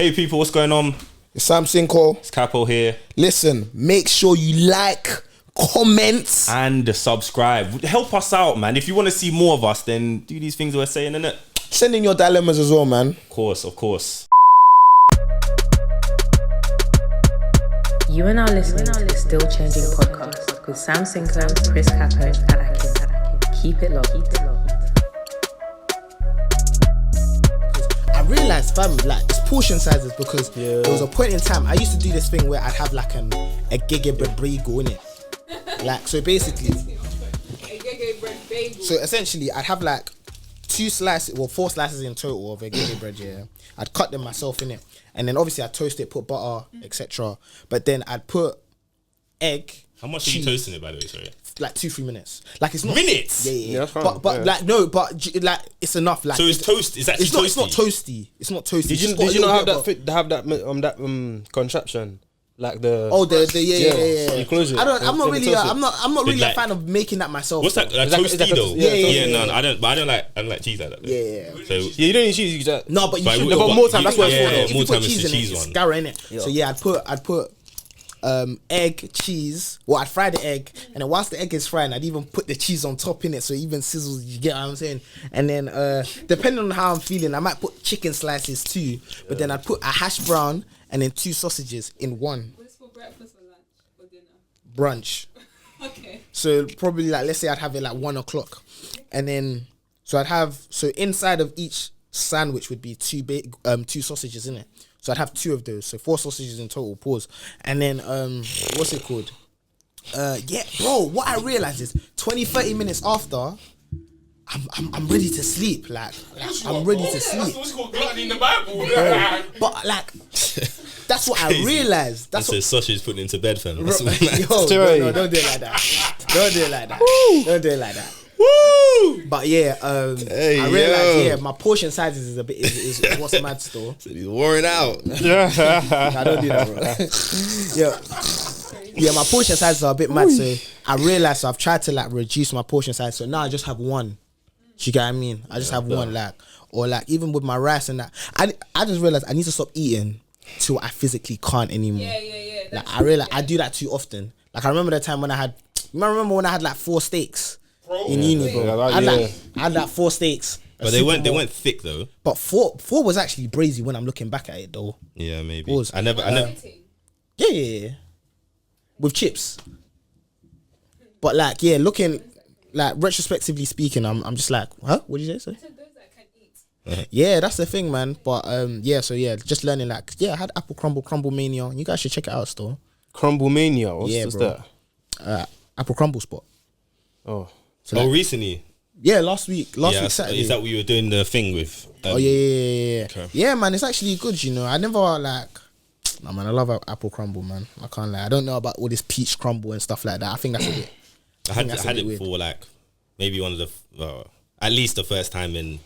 Hey people, what's going on? It's Sam Sinko. It's Capo here. Listen, make sure you like, comment, and subscribe. Help us out, man. If you want to see more of us, then do these things we're saying, innit? Send in your dilemmas as well, man. Of course. You are now listening to the Still Changing podcast with Sam Sinko, Chris Capo, and Akin. Keep it locked. I realised, fam, like, it's portion sizes because there was a point in time, I used to do this thing where I'd have like a gege bread bagel in it. Like, so basically, A gege bread bagel. so essentially, I'd have like 4 slices in total of a gege bread, yeah. I'd cut them myself in it. And then obviously I'd toast it, put butter, etc. But then I'd put egg. How much cheese, are you toasting it, by the way? Sorry. Like 2-3 minutes. Like it's not Minutes? Yeah. that's fine, But yeah. like no, but like it's enough. Like So it's toast. It's actually it's not toasty. It's not toasty. Did It's you got a not little have bit that contraption? Like the yeah. You close it. I'm not really. toast it. I'm not really Like- a fan of making that myself. What's that? Like Is that- toasty is that a- though? yeah, No, I don't. But I don't like cheese like that. Though. Yeah. So Yeah, you don't need cheese. You just No, but you But should. we- but more time, that's what it's for, yeah, though. If more you put time it's cheese the in it, cheese it's one. scarra in it. So yeah, I'd put egg, cheese. Well, I'd fry the egg, and then whilst the egg is frying, I'd even put the cheese on top in it, so it even sizzles. You get what I'm saying? And then depending on how I'm feeling, I might put chicken slices too. But then I'd put a hash brown and then 2 sausages in one What's for breakfast or lunch or dinner? brunch. Okay. So probably like, let's say I'd have it like 1 o'clock, and then so inside of each sandwich would be 2 sausages in it. So I'd have 2 of those, so 4 sausages in total. Pause, and then what's it called? Yeah, bro. What I realized is 20-30 minutes after, I'm ready to sleep. Like I'm ready to sleep. What's called gluttony in the Bible? But like, that's what I realized. That's That's what. sausage put into bed, fam. Bro, That's what no, don't do it like that. Don't do it like that. Don't do it like that. Woo! But yeah, Hey, I realized yo. my portion sizes is a bit is what's mad still. He's worn out. I don't do that, bro. yeah, my portion sizes are a bit mad. So I realized, so I've tried to like reduce my portion size. So now I just have one. Do you get what I mean? I just have one, like, or like even with my rice and that. I just realized I need to stop eating till I physically can't anymore. Yeah. Like I realize I do that too often. Like I remember the time when I had. Remember when I had like 4 steaks in uni, bro? Yeah, I had like 4 steaks. But they weren't thick though. But four was actually brazy when I'm looking back at it though. Yeah, maybe. Pause. I never. Yeah. With chips. But like, yeah, looking like retrospectively speaking, I'm just like, huh? What did you say? Sorry? Those that can eat. Yeah, that's the thing, man. But yeah, so yeah, just learning like, yeah, I had apple crumble mania. You guys should check it out still. Crumble Mania. What's Yeah, what's bro. that? Apple crumble spot. Oh, Recently. Yeah, last week Yeah, Saturday. is that what you were doing the thing with? Oh yeah. Okay. Yeah, man, it's actually good. You know, I never like. Nah, man, I love apple crumble, man. I can't lie. I don't know about all this peach crumble and stuff like that. I think that's a bit. I had that's a bit it weird. for like maybe one of the at least the first time in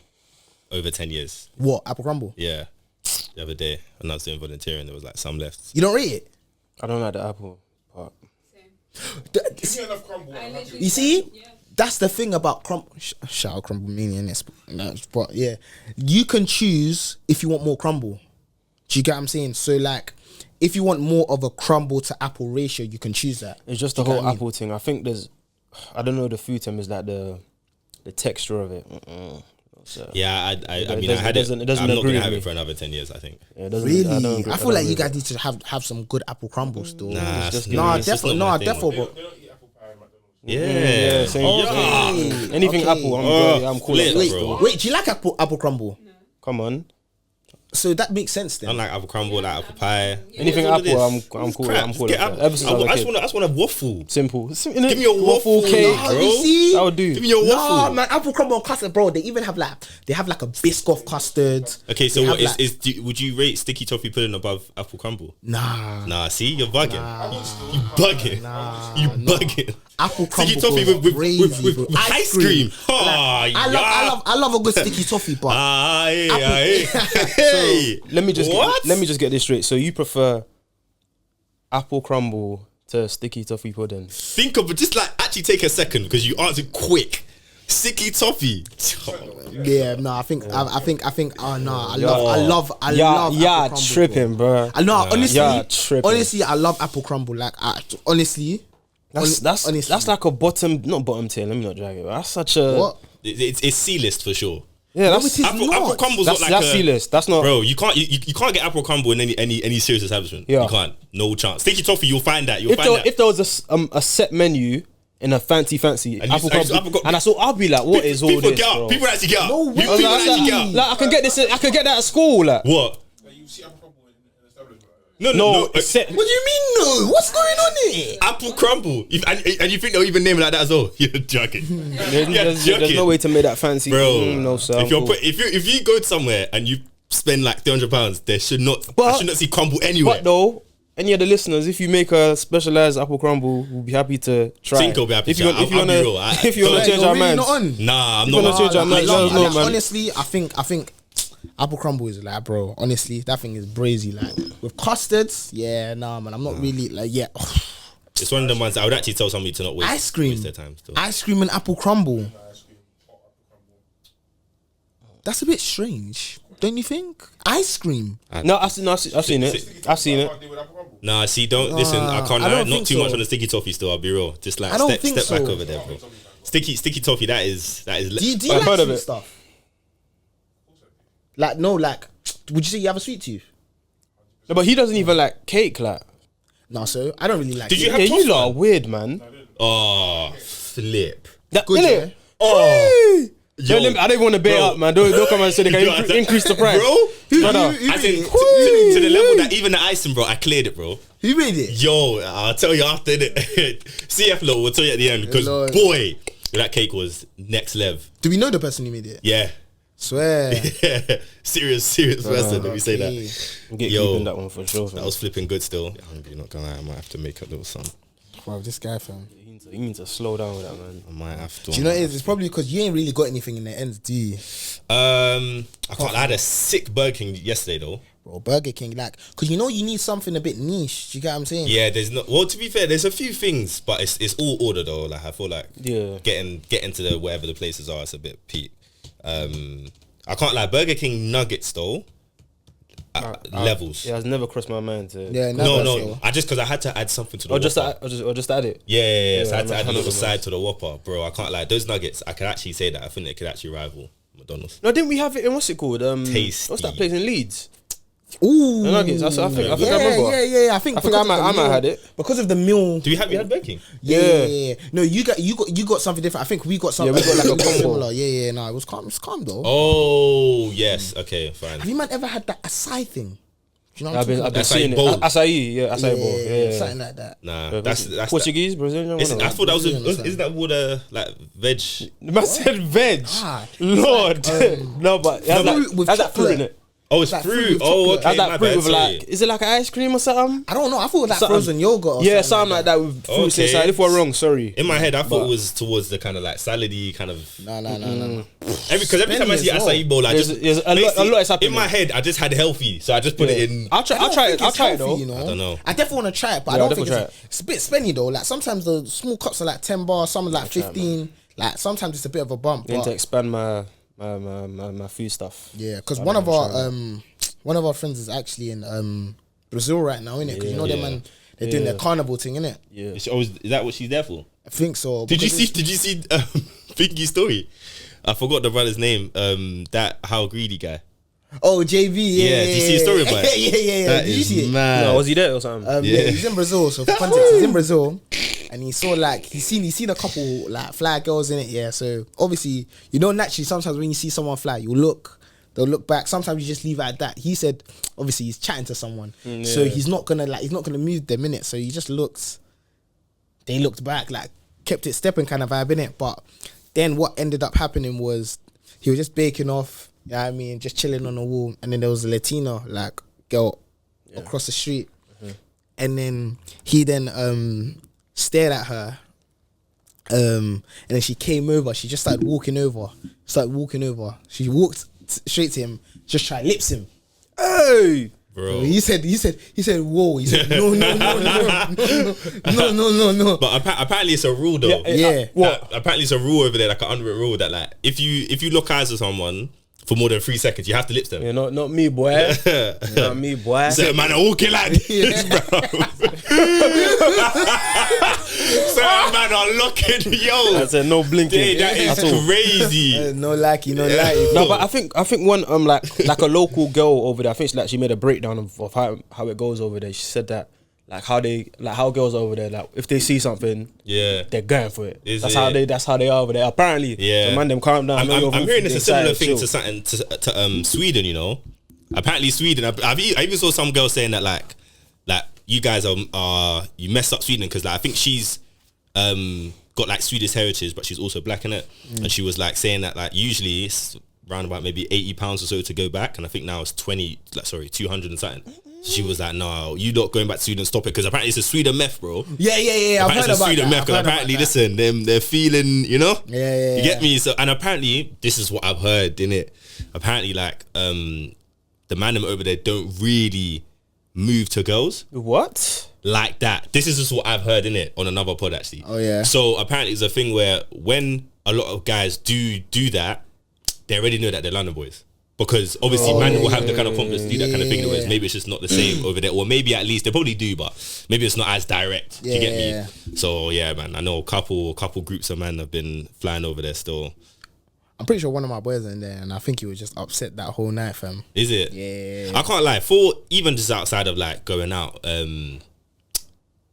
over 10 years. What apple crumble? Yeah, the other day when I was doing volunteering, there was like some left. You don't rate it? I don't like the apple part. Give me enough crumble. I literally You see? Yeah. That's the thing about shout out crumble mania in this, but yeah, you can choose if you want more crumble. Do you get what I'm saying? So like, if you want more of a crumble to apple ratio, you can choose that. It's just Do the you get whole what I mean? apple thing. I think I don't know the food term is like the texture of it. So, Yeah, I mean, I doesn't- had it doesn't- it doesn't I'm not agree gonna with have me. it for another 10 years. I think. yeah, it doesn't, Really, I, don't I, agree- feel don't like you agree. guys need to have some good apple crumble still. Nah, just Nah, it's just definitely, not my nah, thing, definitely. man. Bro. They don't eat apple pie at McDonald's. Yeah, same. Okay. Anything Okay. apple, I'm cool. flip, with that bro. still. Wait, do you like apple crumble? Come on. So that makes sense I then. like apple crumble, like apple pie. Anything What is apple, this? I'm cool. Crap, I'm cool. get with apple- that. Ever since I was a I kid. just want a waffle. Simple. Give me a waffle cake. bro. You see? That would do. Give me your waffle. No, man, apple crumble and custard, bro. They even have like a Biscoff custard. Okay, so They what have, would you rate sticky toffee pudding above apple crumble? Nah. Nah, see, you're bugging. You bugging. You bugging. Apple Sticky crumble toffee goes with crazy, with bro. ice cream. Like, I love a good sticky toffee, but Hey. Let me just What? let me just get this straight. So you prefer apple crumble to sticky toffee pudding? Think of it. Just like actually take a second because you answered quick. Sticky toffee. Yeah, no, I think. Oh no, I Yo. love Yeah, apple crumble, tripping, bro. I know, tripping. honestly, I love apple crumble. Like, honestly, That's like a not bottom tier. Let me not drag it. That's such a what? It's C-list for sure. Yeah, No, that's it is Apple not. crumble's not like that's a C-list. That's not. bro. You can't get apple crumble in any serious establishment. Yeah. You can't. No chance. Sticky toffee, you'll find that. If there was a set menu in a fancy And apple you- crumble, and that's all, I'll be like, what is all people this, get bro? out. People actually get out. No way. People actually get out. Like I can get this. I can get that at school. Like What? You see apple crumble in an establishment. no, it's set. What do you mean no? What's going on here? Apple crumble. And you think they'll even name it like that as well? You're joking. There's no way to make that fancy, Bro. No, sir. If you go somewhere and you spend like £300, there should not. I But- should not see crumble anywhere. But though, any of the listeners, if you make a specialized apple crumble, we'll be happy to try. Cinco will be happy if to you try. want, if you I'll want be real. to, if you want to change You're our really minds, not on. Nah, I'm You wanna not. change our minds? Let us know, man. Honestly, I think apple crumble is like, bro. Honestly, that thing is brazy. Like with custards, yeah, nah, man. I'm not really like, yeah. It's one of the ones that I would actually tell somebody to not waste, Ice cream, waste their time. Still. ice cream and apple crumble. That's a bit strange, don't you think? Ice cream. no, I've seen it. I've seen it. Can't deal with apple crumble. Nah, see, don't listen. I can't I lie. don't Not think too much so. on the sticky toffee. Still, I'll be real. Just like I don't step think back so. over there, bro. Sticky toffee. That is. Do you I've like heard of sweet it. stuff? Like no, like would you say you have a sweet tooth? No, but he doesn't even like cake, like. No, so I don't really like. Did you it. have Yeah, you toffee? lot are weird, man. Oh, flip. That, Good, innit? yeah? Oh, Yo, I don't even want to bait bro. up, man. Don't come and say they can Yo, increase the price, bro. Brother. I think to the level that even the icing, bro, I cleared it, bro. Who made it? Yo, I'll tell you after the CF law. We'll tell you at the end because Lord. boy, that cake was next level. Do we know the person who made it? Yeah, Swear. serious person. Let me say Okay. that. Get Yo. keeping that one for sure. That was flipping good. Still, I'm not gonna lie. I might have to make a little song. Bro, this guy, fam. You need to slow down with that, man. I might have to. Do you know what it is? It's probably because you ain't really got anything in the ends, do you? I can't. I had a sick Burger King yesterday though. Bro, Burger King, like, because you know you need something a bit niche. Do you get what I'm saying? Yeah, there's no. Well, to be fair, there's a few things, but it's all order though. Like I feel like Yeah. getting to the wherever the places are, it's a bit peak. I can't lie. Burger King nuggets though, levels. Yeah, it's never crossed my mind to. Yeah, No, never, no. so. I just because I had to add something to the. Or just Whopper. add it. Yeah. So I had to I'm add a a little fan side to the Whopper, bro. I can't lie. Those nuggets, I could actually say that. I think they could actually rival McDonald's. No, didn't we have it in what's it called? Tasty. What's that place in Leeds? Ooh. The nuggets. I think I Yeah, remember. yeah. I think I think because I of the might meal- had it. because of the meal. Do you had Burger King? Yeah. No, you got something different. I think we got something. we got like a combo. similar. Yeah. No, it was calm. It's calm though. Oh yes. Okay, fine. Have you man ever had that acai thing? Do you know what I've been Acai seeing it. bowl. Acai bowl. Yeah. something like that. Nah, that's Portuguese, Brazilian. Isn't, I thought that was Brazilian, isn't that what like veg? The man said veg. Ah, Lord, no, but it has fruit with that fruit in chocolate. it. Oh, it's Like fruit. fruit with Oh, chocolate. okay. Has that my fruit bad, with sorry. like, is it like an ice cream or something? I don't know. I thought it was like Something. frozen yogurt. Or Yeah, something something like that with fruits Okay. inside. If we're wrong, sorry. In my head, I thought it was towards the kind of like salady kind of. No. Because every time I see Spenny as well. acai bowl, I There's- just there's a lot basically, is happening. in my head. I just had healthy, so I just put it in. I'll try it. I'll try it though. You know? I don't know. I definitely want to try it, but Yeah, I I'll don't think definitely it's a bit spenny though. Like sometimes the small cups are like 10 bars, some are like 15. Like sometimes it's a bit of a bump. Need to But expand my food stuff. yeah, because one of our friends is actually in Brazil right now, innit? Because you know them man, they're doing their carnival thing, innit? Yeah. Is that what she's there for? I think so. Did you because see Finky's story? I forgot the brother's name. That how greedy guy. Oh, JV. Yeah. Did you see his story about it? Yeah. That Did you is see it? mad. No, was he there or something? Yeah, he's in Brazil. So for context, he's in Brazil, and he saw like he seen a couple like fly girls in it. Yeah, so obviously you know naturally sometimes when you see someone fly, they'll look back. Sometimes you just leave it at that. He said obviously he's chatting to someone, so he's not gonna move them in it. So he just looked. They looked back, like kept it stepping kind of vibe in it. But then what ended up happening was he was just baking off. You know what I mean, just chilling on the wall, and then there was a Latina like girl across the street, and then he stared at her, and then she came over. She just started walking over. She walked straight to him, just tried lips him. Hey, bro. He said, whoa. He said, no. But apparently it's a rule though. Yeah. What? Apparently it's a rule over there, like an unwritten rule that like if you lock eyes with someone for more than 3 seconds, you have to lips them. Yeah, not me, boy. Not me, boy. Certain man are walking like this, bro. Certain man are looking, yo. I said no blinking. Dude, that is at all. crazy. No likey. No, but I think one like a local girl over there. I think she made a breakdown of how it goes over there. She said that how girls over there, like if they see something, they're going for it. That's how they are over there. Apparently, Yeah. So man, them calm down. I'm hearing it's a similar thing chill. to something to Sweden. You know, apparently Sweden. I even saw some girl saying that like you guys are you messed up Sweden because like I think she's got like Swedish heritage, but she's also black in it, and she was like saying that like usually it's around about maybe £80 or so to go back, and I think now it's 200 and something. She was like, no, you not going back to Sweden, stop it, because apparently it's a Sweden meth, bro. Yeah. I've heard about Sweden that. meth, because apparently, listen, they're feeling, you know? Yeah. You get me? So, and apparently, this is what I've heard, innit? Apparently, like, the man them over there don't really move to girls What? like that. This is just what I've heard, innit? On another pod, actually. Oh, yeah. So, apparently, it's a thing where when a lot of guys do that, they already know that they're London boys. Because obviously man will have the kind of confidence to do that kind of thing, whereas maybe it's just not the same over there, or maybe at least they probably do, but maybe it's not as direct. Do you get me? So yeah, man, I know a couple groups of men have been flying over there still. I'm pretty sure one of my boys in there, and I think he was just upset that whole night, fam. Is it? Yeah. I can't lie, for even just outside of like going out,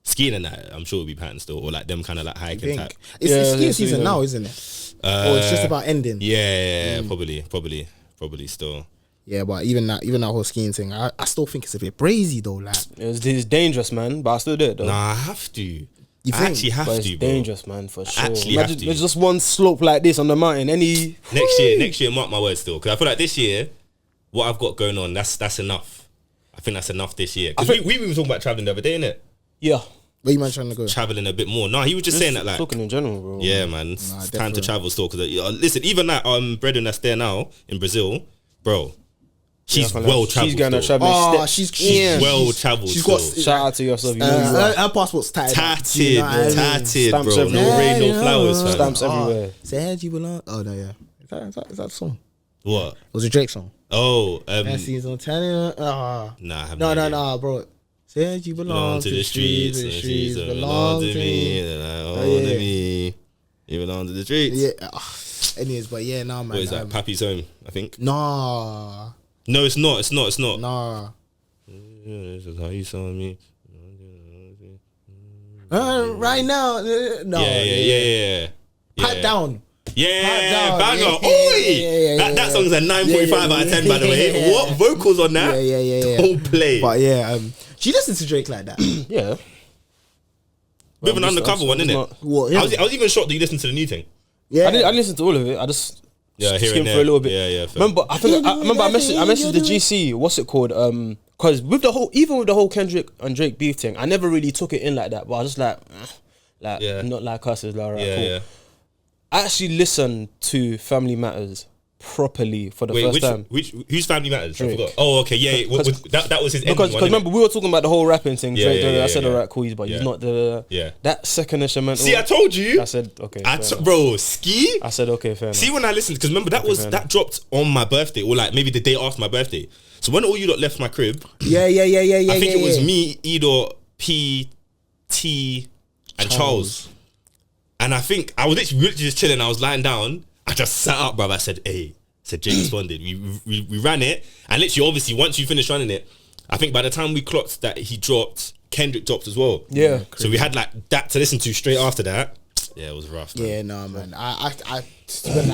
skiing and that, I'm sure it'll be pattern still, or like them kind of like hiking type. It's skiing season now, isn't it? Or it's just about ending. Yeah, probably still. Yeah, but even that whole skiing thing, I still think it's a bit brazy though. Like, It's dangerous, man. But I still do it though. Nah, I have to. You I think? actually have But it's to, bro. dangerous, man, for sure. actually Imagine have to. there's just one slope like this on the mountain. Next year, mark my words still, because I feel like this year, what I've got going on, that's enough. I think that's enough this year. Because we were talking about traveling the other day, innit? Yeah. where you man trying to go? Traveling a bit more. No, he was just saying that like, Talking in general, bro. yeah, man, it's time to definitely. travel still. Because listen, even that brethren that's there now in Brazil, bro, she's well traveled. She's going to still. travel. Oh, steps. she's well traveled. She's still. got Shout out to yourself. You know you are. her passport's tatted. Tatted, Do you know what I mean? tatted, Stamps bro. everywhere. No rain, Yeah, no flowers, fam. Stamps everywhere. Said you belong. Oh no, yeah. Is that the song? What? It was a Drake song. Oh, Seas on telling. nah, I have no idea. No, bro. Said you belong Belong to the streets, and she's belong to me, and I own to me. You belong to the streets. Yeah. Anyways, but yeah, nah, man. What is that? Pappy's home, I think. Nah. No, it's not. It's not. Nah. This is how you saw me. Right now. No. Yeah. Pat down. Yeah, down, banger. yeah, Oi! yeah. That song's a 9.5 out of 10, by the way. Yeah. What vocals on that? Yeah. Don't play. But yeah, she listens to Drake like that. Yeah. Bit of an undercover one, innit? What? I was even shocked that you listened to the new thing. Yeah. I listened to all of it. I just Yeah, here skimmed and for there. a little bit. Yeah, fair. Remember, I messaged the GC. What's it called? Because with the whole Kendrick and Drake beef thing, I never really took it in like that. But I was just like, Yeah. not like us. It's like, right, Yeah, cool. yeah. I actually listened to Family Matters properly for the first time. Whose Family Matters? I Drake. forgot. Oh, okay, yeah. That was his ending Because one, innit? remember we were talking about the whole rapping thing. Yeah, Drake, yeah, I said, yeah. alright, cool, but Yeah. he's not the Yeah. that second instrumental. See, I told you. I said okay. Bro, ski. I said okay, fair enough. See, when I listened, because remember fair that dropped on my birthday, or like maybe the day after my birthday. So when all you lot left my crib, Yeah. I think it was me, Edo, P, T, and Charles. And I think I was literally just chilling. I was lying down. I just sat up, bruv. I said, hey. Jake responded. We ran it. And literally, obviously, once you finish running it, I think by the time we clocked that he dropped, Kendrick dropped as well. Yeah. So we had like that to listen to straight after that. Yeah, it was rough, man. Yeah, no, man. I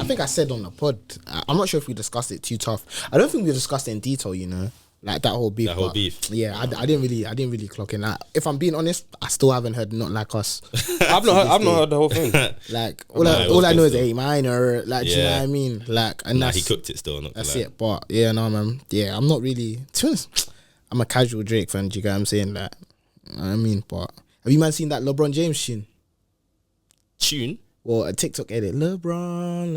think I said on the pod. I'm not sure if we discussed it too tough. I don't think we discussed it in detail. You know, like that whole beef. That whole but beef. Yeah, I didn't really clock in. Like, if I'm being honest, I still haven't heard Not Like Us. I've not heard the whole thing. Like Nah, it was all I know good is still. A minor. Like, do you know Yeah. what I mean? Like, and Nah, that's he cooked it still. Not that's gonna lie. it. But yeah, no, man. Yeah, I'm not really. To be honest, I'm a casual Drake fan. Do you get what I'm saying? Like, I mean, but have you man seen that LeBron James tune? Tune. Well, a TikTok edit. LeBron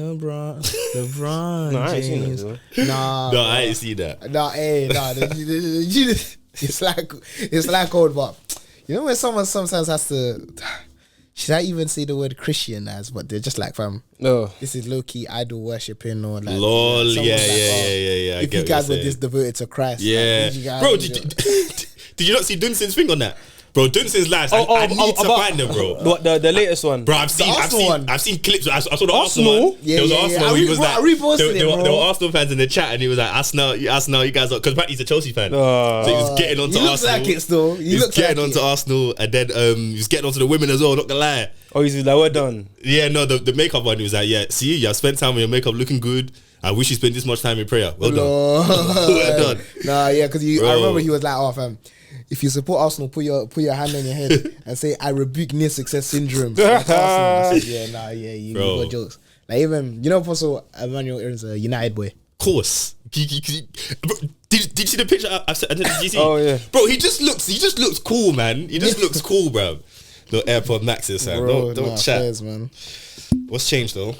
No, I ain't seen James. that, though. Nah, No, I ain't see that. nah, it's like old, but you know when someone sometimes has to. Should I even say the word Christian as? But they're just like, fam, No. this is low key idol worshipping or like. Lol, someone's yeah. I I If get you what guys you're were saying. this devoted to Christ, Yeah, like, you guys- bro. Did you not see Dunstan's thing on that, bro? Dunstan's lives. I need to find them, bro. What the latest one? Bro, I've Arsenal one. seen clips. I saw the Arsenal? Arsenal one. Yeah, There was yeah, Arsenal. yeah. Where he was I like, reposted there it, bro. were Arsenal fans in the chat, and he was like, Arsenal, you guys are, because apparently he's a Chelsea fan. So he was getting onto he looks Arsenal. like it still. He was looks getting like onto it. Arsenal, and then he was getting onto the women as well. Not gonna lie. Oh, he's like, we're done. Yeah, no, the makeup one. He was like, yeah, see, you have spent time on your makeup looking good. I wish you spent this much time in prayer. Well done. Well done. Nah, yeah, because I Bro. remember he was like, "Oh, fam, if you support Arsenal, put your hand on your head and say I rebuke near success syndrome." Like Arsenal. I said, yeah, nah, yeah, you Bro. got jokes. Like even Apostle Emmanuel is a United boy. Of course. Bro, did you see the picture? Did you see? Oh, yeah. Bro, he just looks cool, man. He just looks cool, bro. No AirPod Maxes, man. Bro, Don't nah, chat. players, man. What's changed though?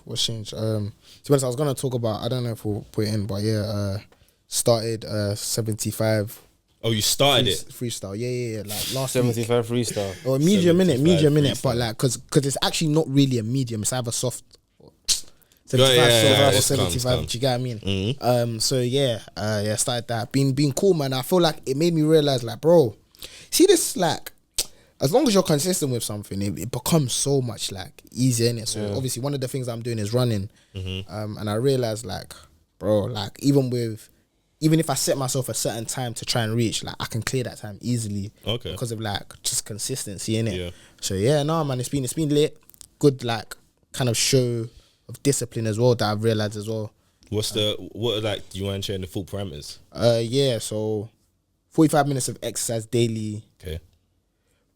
What's changed? To be honest, I was gonna talk about. I don't know if we'll put it in, but yeah, started 75 Oh, you started it. freestyle. Yeah. Like last week. 75 freestyle. Or a medium minute, 75 but like, cause it's actually not really a medium. It's either soft, 75 yeah, soft or it's calm, 75. it's calm. Do you get what I mean? So yeah, started that. Being cool, man. I feel like it made me realize, like, bro, see this, like, as long as you're consistent with something, it becomes so much like easier in it. So obviously, one of the things I'm doing is running, and I realized, like, bro, like even if I set myself a certain time to try and reach, like I can clear that time easily. Okay. Because of like just consistency in it. Yeah. So yeah, no man, it's been lit. Good like kind of show of discipline as well that I've realized as well. What are like? Do you want to share the full parameters? Yeah. So 45 minutes of exercise daily. Okay.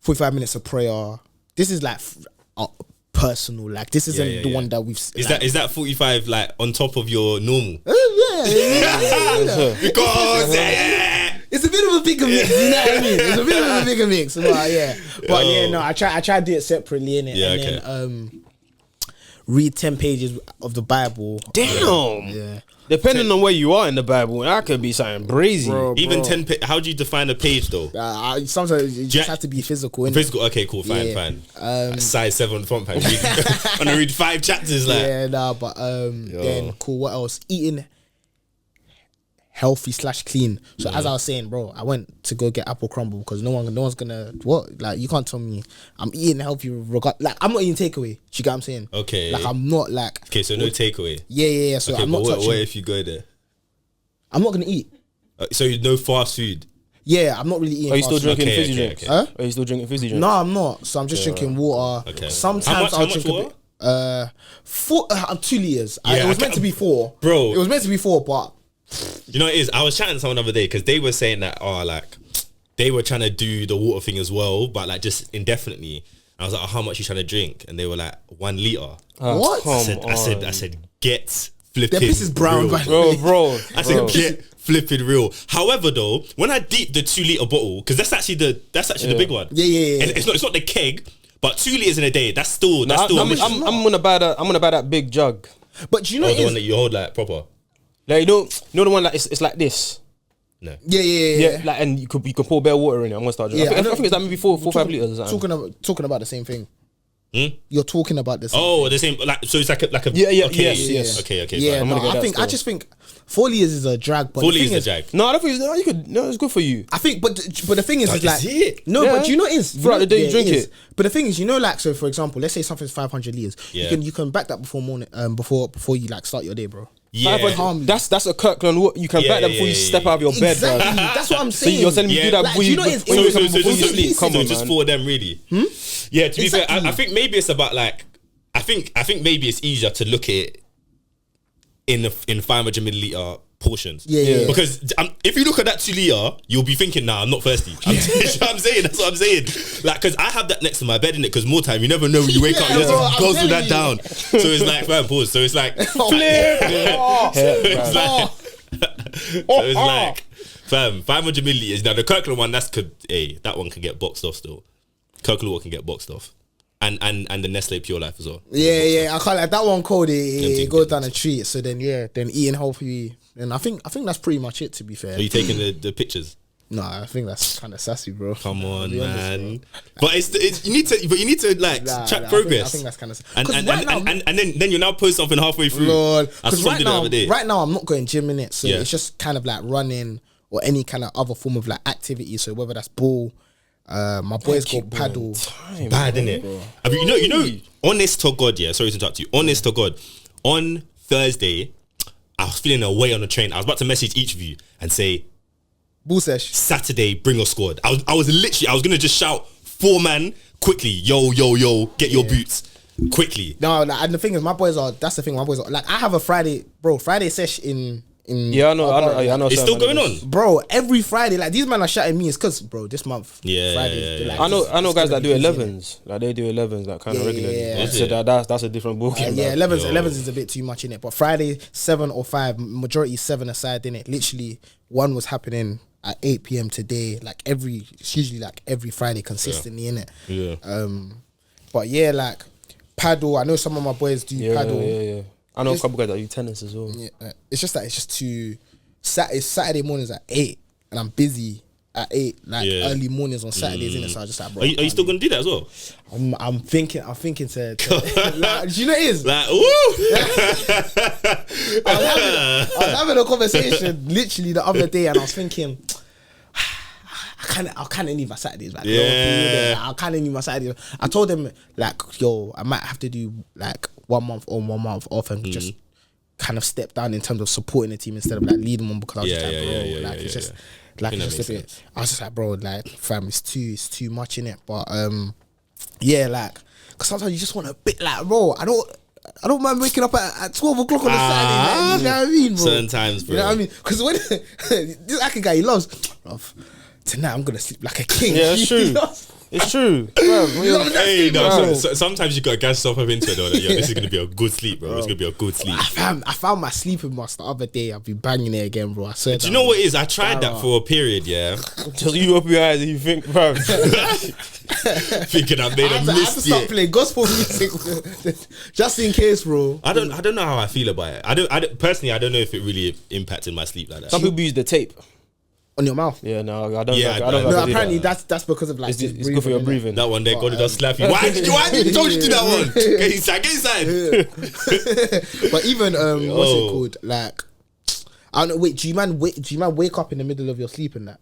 45 minutes of prayer. This is like personal. Like this isn't Yeah, the yeah. one that we've. Is that 45 like on top of your normal? Yeah. Because It's a bit of a bigger mix, you know what I mean? It's a bit of a bigger mix, but yeah, no, I try to do it separately in it, Yeah, and okay. then read 10 pages of the Bible. Damn. Yeah, Depending on where you are in the Bible, that could be something crazy. Bro. even 10. How do you define a page though? sometimes you just have to be physical. Innit? Physical. Okay, cool. Fine, Yeah. fine. Size 7 on the front page. I'm gonna read 5 chapters. Like, Yeah, nah, but then cool. What else? Eating healthy / clean. So as I was saying, bro, I went to go get apple crumble because no one's gonna like you can't tell me I'm eating healthy regard. Like I'm not eating takeaway. You get what I'm saying? Okay. Like I'm not like okay, so no takeaway. yeah. So Okay, I'm but not touching. what if you go there? I'm not gonna eat. So no fast food. Yeah, I'm not really eating. Are you still fast food. drinking Okay, fizzy okay, drinks? okay. Huh? Are you still drinking fizzy drinks? No, I'm not. So I'm just drinking water. Okay. Sometimes How I'll much drink a water? bit. 4. 2 liters. Yeah, it was I meant to be 4, Bro. It was meant to be 4, but You know what it is? I was chatting to someone the other day because they were saying that like they were trying to do the water thing as well, but like just indefinitely. I was like, how much you trying to drink? And they were like 1 liter. what? I said, get flipping. Their piss is brown, real. by the way. Bro. I said, get flipping real. However, though, when I deep the 2 liter bottle, because that's actually the big one. Yeah. And it's not the keg, but 2 liters in a day. That's still. I'm gonna buy that big jug. But you know, the it one is, that you hold like proper. Like you know the one like it's like this. No. yeah. Like and you could pour bare water in it. I'm gonna start drinking. Yeah, I think it's like maybe 4-5 liters or something. Talking about the same thing. You're talking about the same. Oh, the same. Like so, it's like a. Yeah, okay, yes. Okay. Yeah, fine. no, gonna get that I still. just think 4 liters is a drag. But 4 the thing liters a is, jag. No, I don't think it's good for you. I think, but the thing is Is like it? no, Yeah. but you know it is Throughout the day you drink is. it. But the thing is, like, so for example, let's say something's 500 liters. Yeah. You can back that before morning, before you like start your day, bro. Yeah. 500 That's a Kirkland. You can Yeah, back that yeah, before you yeah, step yeah. out of your bed, bro. Exactly, that's what I'm So saying. you're telling me to do that Like, before you know, it's- before you so- before you sleep. Come on, just man. for them, really. Yeah, to be fair, Exactly. I think maybe it's about like I think maybe it's easier to look at it in 500 milliliter portions. Yeah. Because if you look at that 2 liter, you'll be thinking, nah, I'm not thirsty. You know what I'm saying. That's what I'm saying. Like, because I have that next to my bed in it. Because more time, you never know when you wake up, you Yeah, just bro, I'm guzzle telling that you. down. So it's like, fam, pause. So it's like, Oh, it's like, so it's like, fam, 500 milliliters. Now the Kirkland one, that one can get boxed off still. Kirkland one can get boxed off. and the Nestle Pure Life as well. Yeah, I can't like that one cold. Empty It goes things. down a treat. So then eating healthy. And I think that's pretty much it. To be fair, Are you taking the pictures? no, I think that's kind of sassy, bro. Come on, be honest, man. But you need to like track progress. I think that's kind of and then you now post something halfway through. Lord, I because saw something the other day. right now I'm not going gym in it, so Yeah. it's just kind of like running or any kind of other form of like activity. So whether that's ball, my boys go paddle. Bad, innit? I mean, you know, honest to God, yeah. Sorry to interrupt you. Honest to God, on Thursday, I was feeling away on the train. I was about to message each of you and say, Ball sesh. Saturday, bring a squad. I was gonna just shout 4-man quickly. Yo, get your boots quickly. No, like, and the thing is, that's the thing. My boys are like, I have a Friday sesh in. Yeah, I know. It's still going on. Bro, every Friday, like these men are shouting me. It's because, bro, this month, Yeah, Friday. yeah. Like, I know it's guys that do gonna be busy, innit? 11s. Like they do 11s, like kind of Yeah, regularly. yeah. So that's a different ballgame. Yeah, man. 11s is a bit too much in it. But Friday 7 or 5, majority 7 aside in it. Literally, one was happening at 8 p.m. today. It's usually like every Friday consistently in it. Yeah. But yeah, like paddle. I know some of my boys do paddle. Yeah. I know a couple guys that do tennis as well. Yeah, it's just too. It's Saturday mornings at 8, and I'm busy at 8, like Yeah. early mornings on Saturdays, innit? So I just like, bro. Are you still gonna do that as well? I'm thinking to like, do you know what it is? Like, woo! I was having a conversation literally the other day, and I was thinking, I kind of need my Saturdays back. Yeah. I kind of need my Saturdays. I told them like, yo, I might have to do like 1 month on, 1 month off, and just kind of step down in terms of supporting the team instead of like leading one, because I was just like, bro, like it's just like think it's that just a makes bit. I was just like, bro, like fam, it's too much in it. But yeah, like, cause sometimes you just want a bit like, bro, I don't mind waking up at 12 o'clock on a Saturday. Like, you know what I mean, bro? Certain times, bro. You know what I mean? Because when this Akin guy, he loves, bruv, tonight I'm gonna sleep like a king. Yeah, it's true. It's true. Hey, no, so sometimes you gotta gas yourself up into it though. Like, yo, this is gonna be a good sleep, bro. It's gonna be a good sleep. I found my sleeping mask the other day. I'll be banging it again, bro. I swear. Do you know what it is? I tried that for a period, yeah. Just you open your eyes and you think, bro. Thinking I made I a have to stop mistake. playing gospel music just in case, bro. I don't know how I feel about it. I don't personally. I don't know if it really impacted my sleep like that. Some people use the tape. On your mouth. Yeah, no, I don't. Yeah, I I don't. know. No, like to do apparently that. that's because of like It's just good for your innit? breathing. That one there, God does slap you. Why did you told you to do that one? Get inside. But even what's it called? Like, I don't know. Wait, do you man wake up in the middle of your sleep and that?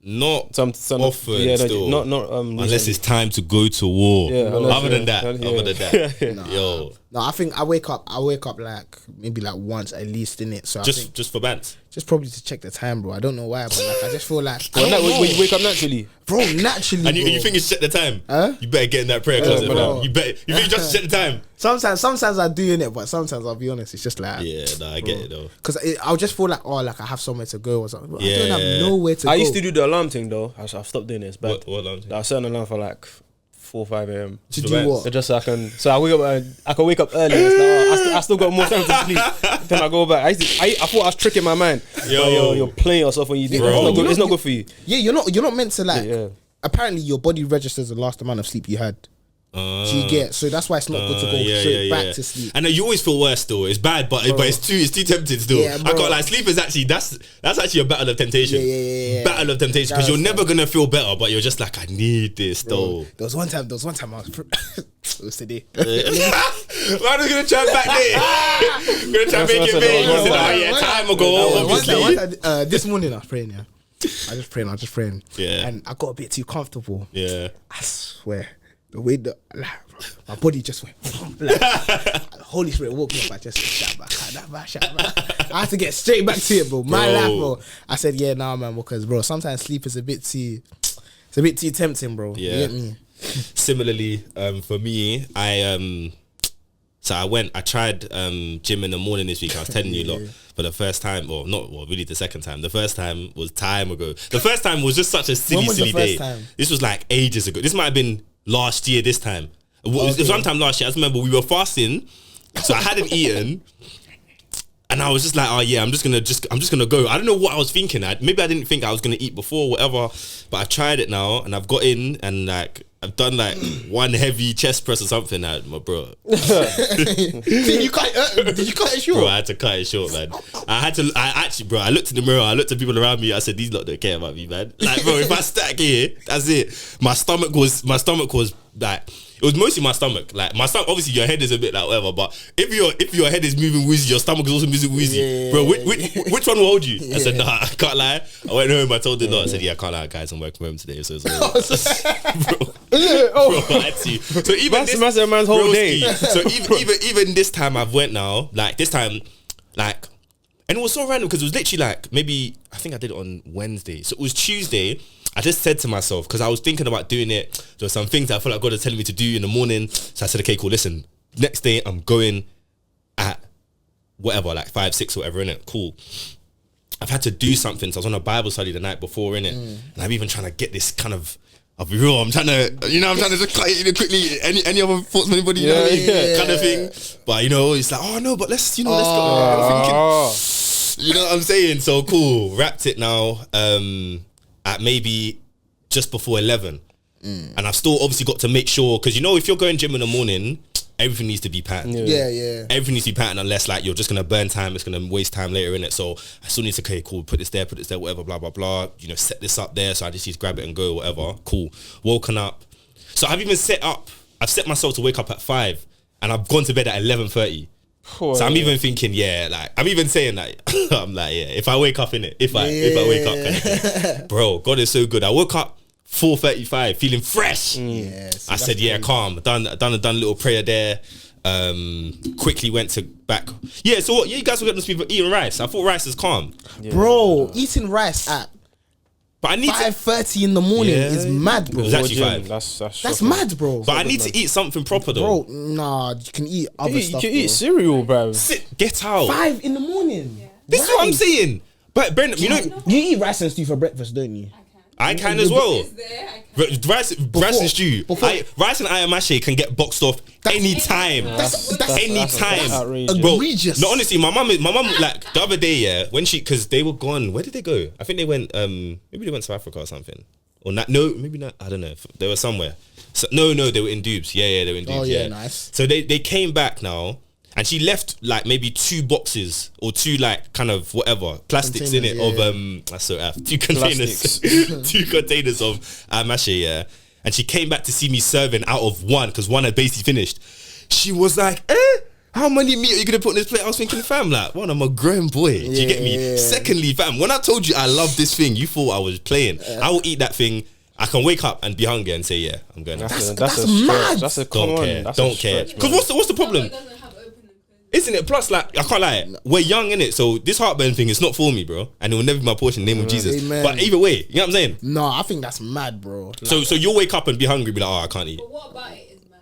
Not Some often yeah, no, still. not unless it's time to go to war. Yeah, unless- other than yeah, that, yeah. other than that, yo, No, I think I wake up like maybe like once at least in it. So I think just for bands. just probably to check the time, bro. I don't know why, but like I just feel like when you wake up naturally. bro, naturally, And bro. you think it's check the time? Huh? You better get in that prayer closet, bro. man. You think just check the time? Sometimes I do in it, but sometimes I'll be honest, it's just like Yeah, nah, I get it though. because I'll just feel like I have somewhere to go or something. Bro, I don't Yeah. have nowhere to go. I used to do the alarm thing though. I've stopped doing it. It's bad. What alarm thing? I set an alarm for like 4 or 5 a.m. to for do bands. what? So just so I wake up. I can wake up early. It's like, I still got more time to sleep. Then I go back. I thought I was tricking my mind. Yo. Like, you're playing yourself when you do. Bro. It's not good for you. Yeah, you're not meant to like. Yeah. Apparently, your body registers the last amount of sleep you had. Do you get? So that's why it's not good to go straight back to sleep. And you always feel worse still. It's bad, but it's too tempting still. Yeah, I bro. can't like sleep is actually that's actually a battle of temptation. Yeah. Battle of temptation because That you're was never gonna feel better, but you're just like I need this though. There was one time I was. It was today. I'm just gonna try back there. Gonna try and make it big. He said, oh yeah, time ago. One Obviously. time, this morning I was praying. Yeah, I was just praying. Yeah. And I got a bit too comfortable. Yeah. I swear, the way my body just went. Like, the Holy Spirit woke me up. I just shout back. I had to get straight back to it, bro. My Bro. life, bro. I said, yeah, nah, man, because bro, sometimes sleep is a bit too tempting, bro. Yeah. You get me? Similarly, for me, I tried gym in the morning this week. I was telling you lot for the first time, or not, well, really the second time. The first time was time ago. The first time was just such a When was the silly first day. time? This was like ages ago. This might have been last year. This time, it was sometime last year. I just remember we were fasting, so I hadn't eaten. And I was just like, oh yeah, I'm just gonna go. I don't know what I was thinking. Maybe I didn't think I was gonna eat before, whatever. But I tried it now, and I've got in, and like I've done like one heavy chest press or something. My bro. Did you cut it short? Bro, I had to cut it short, man. I looked in the mirror, I looked at people around me, I said, these lot don't care about me, man. Like, bro, if I stack here, that's it. My stomach was like, it was mostly my stomach. Like, my stomach, obviously your head is a bit like whatever, but if your head is moving woozy, your stomach is also moving woozy. Yeah. Bro, which one will hold you? I said, nah, I can't lie. I went home, I told the lot, I said, yeah, I can't lie, guys, I'm working from home today, so it's all bro. Bro, I had to. So even That's a man's whole day. So even this time I've went now, like this time, like, and it was so random because it was literally like maybe I think I did it on Wednesday. So it was Tuesday. I just said to myself, because I was thinking about doing it. There were some things that I felt like God was telling me to do in the morning. So I said, okay, cool. Listen, next day I'm going at whatever, like 5, 6 or whatever, innit? Cool. I've had to do something. So I was on a Bible study the night before, innit? And I'm even trying to get this kind of, I'll be real, I'm trying to just cut it quickly. Any other thoughts from anybody? You know what I mean? Kind of thing. But it's like, oh no, but let's go. I'm thinking, you know what I'm saying? So cool. Wrapped it now at maybe just before 11. And I've still obviously got to make sure, because if you're going gym in the morning, everything needs to be patterned. Yeah. Everything needs to be patterned, unless like you're just gonna burn time, it's gonna waste time later in it. So I still need to, okay, cool, put this there, whatever, blah blah blah. Set this up there, so I just need to grab it and go, whatever. Cool. Woken up. So I've set myself to wake up at 5, and I've gone to bed at 11:30. So I'm even thinking, I'm even saying that I'm like, if I wake up in it, if I wake up, kind of bro, God is so good. I woke up 4:35, feeling fresh. I said, calm. Done a little prayer there. Quickly went to back. Yeah, so what? You guys were getting people eating rice. I thought rice is calm, Bro, eating rice at but I need 5:30 in the morning is mad, bro. It was actually 5. That's mad, bro. But I need to eat something proper though. Bro, nah, you can eat other You stuff. can eat cereal, bro. Get out. 5 in the morning. This is what I'm saying. But Brendan, You eat rice and stew for breakfast, don't you? I can as well. Is there? I can. Rice and stew. Rice and ayamashi can get boxed off anytime. That's Anytime. outrageous. Bro, Egregious. no, honestly, my mum like the other day, when because they were gone. Where did they go? I think they went. Maybe they went to South Africa or something. Or not? No, maybe not. I don't know. They were somewhere. So, no, they were in Dubes. Yeah, they were in Dubes. Oh, yeah, nice. So they came back now. And she left like maybe 2 boxes or 2 like kind of whatever plastics in it Containers, of 2 containers, 2 containers of amashi, And she came back to see me serving out of 1 because 1 had basically finished. She was like, how many meat are you gonna put on this plate? I was thinking, fam, like, one, I'm a grown boy. Do you get me? Secondly, fam, when I told you I love this thing, you thought I was playing. I will eat that thing. I can wake up and be hungry and say, I'm going. That's mad. That's a Don't care. Don't care. Because what's the problem? It doesn't have open and close. Isn't it? Plus, like, I can't lie, we're young, innit? So this heartburn thing is not for me, bro. And it will never be my portion in the name of Jesus. Amen. But either way, you know what I'm saying? No, I think that's mad, bro. So you'll wake up and be hungry, be like, I can't eat. But what about it is mad?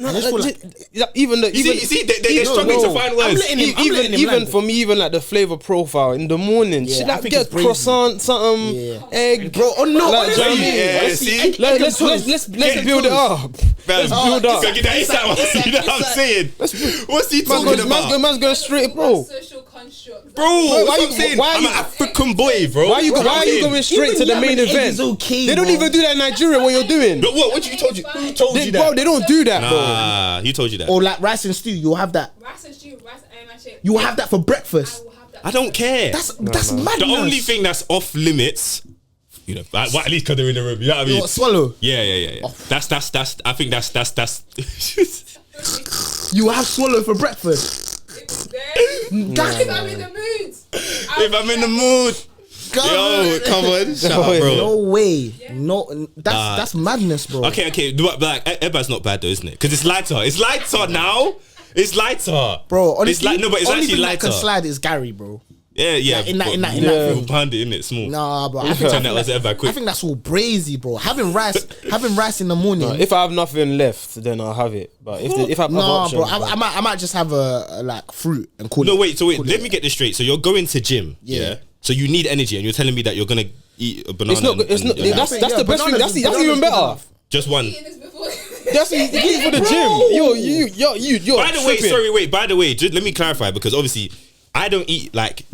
I just feel like even You see, they're struggling to find words. I'm letting him even land. for me, even like the flavor profile in the morning, Yeah, shit, I like think get it's brazy. croissant, something, Yeah. egg, Bro, oh no, Like, honestly, Jamie, see? Let's build it up. Let's build up. Get that ASAP, you know what I'm saying? What's he talking about? Man's going straight, bro. Social construct. Bro, why what you- I'm saying, why I'm you- an African boy, bro. Why are you Saying. going straight to the main Even yam and egg event? is okay, They don't bro. even do that in Nigeria. What you're doing? But what you told you? Who told you Bro, that? they don't do that, bro. Nah, he told you that. Or like rice and stew, you'll have that. Rice and stew, rice and ayamashi. You will have that for I breakfast. will have that. I don't care. That's madness. The only thing that's off limits, well, at least because they're in the room. You know what I mean? What, swallow. Yeah. That's. I think that's. You will have swallow for breakfast. If it's there, That- if I'm in the mood. If I'm in the mood, yo, come on, shut up, bro. No way. No, that's madness, bro. Okay, but like, Eba's not bad though, isn't it? Because it's lighter. It's lighter now. It's lighter, Bro, honestly, It's no, but it's only actually thing that lighter. can slide is Gary, bro. Yeah. Like, in that We'll thing. pound it in it small. Nah, bro. Pretend that was Eba quick. I think that's all brazy, bro. Having rice in the morning. If I have nothing left, then I'll have it. But if I have other Nah, options, bro. I might just have a like fruit and call No, it. wait. So let me get this straight. So you're going to gym, yeah? So you need energy, and you're telling me that you're gonna eat a banana. it's not. It's not. and- That's the best thing. bananas- That's bananas even is better. enough. just one. Eating this before. That's eat for the gym. You're. By the way, tripping. By the way, just let me clarify because obviously I don't eat like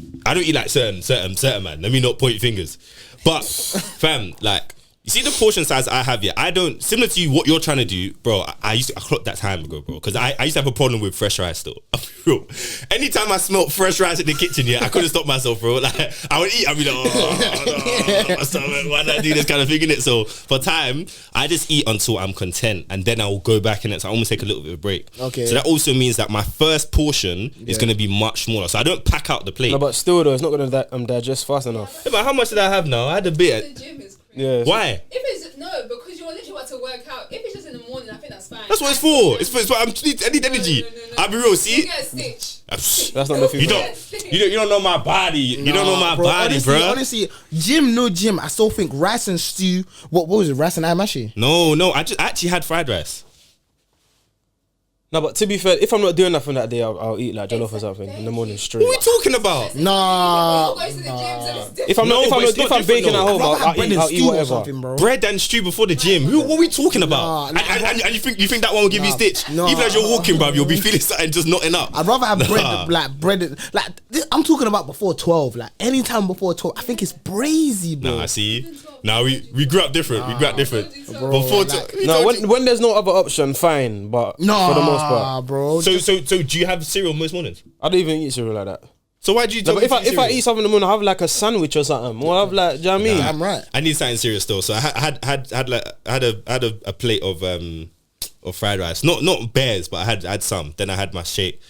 certain man. Let me not point fingers, but fam, like You see the portion size I have here. I don't similar to you. What you're trying to do, bro. I clocked that time ago, bro. Because I used to have a problem with fresh rice still. Bro, anytime I smelled fresh rice in the kitchen, yeah, I couldn't stop myself, bro. Like I would eat, I'd be like, oh, my stomach, why not do this kind of thing in it? So for time, I just eat until I'm content, and then I will go back in it. So I almost take a little bit of a break. Okay. So that also means that my first portion is going to be much smaller. So I don't pack out the plate. No, but still though, it's not gonna digest fast enough. Yeah, but how much did I have now? I had a bit. The gym is crazy. Yeah. Why? If it's because you're literally about to work out. If it's just in the morning, I think that's fine. That's what it's for. It's for I need energy. No. I'll be real. You See, get a stitch. That's not the you thing. don't you don't know my body. You don't know my body, honestly, bro. Honestly, gym, I still think rice and stew. What was it? Rice and amashi? No. I actually had fried rice. No, but to be fair, if I'm not doing nothing that day, I'll eat like jollof or something in the morning straight. What are we talking about? Nah. Go to the gym, so it's different. If I'm No, not, but it's if not I'm baking different at home, though. I'd rather have bread and I'll eat stew or whatever. something, bro. Bread and stew before the gym. What are we talking about? Nah, and you think that one will give you stitch? Nah. Even as you're walking, bruv, you'll be feeling something just knotting up. I'd rather have Nah. I'm talking about before 12. Like anytime before 12, I think it's brazy, bro. Nah, see. Now we grew up different. We grew up different. Before When there's no other option, fine. But for the most part, bro. So do you have cereal most mornings? I don't even eat cereal like that. So why do you? No, but if I eat something in the morning, I have like a sandwich or something. Or I have like, do you know what I mean? I'm right. I need something serious still. So I had a plate of fried rice. Not bears, but I had some. Then I had my shake.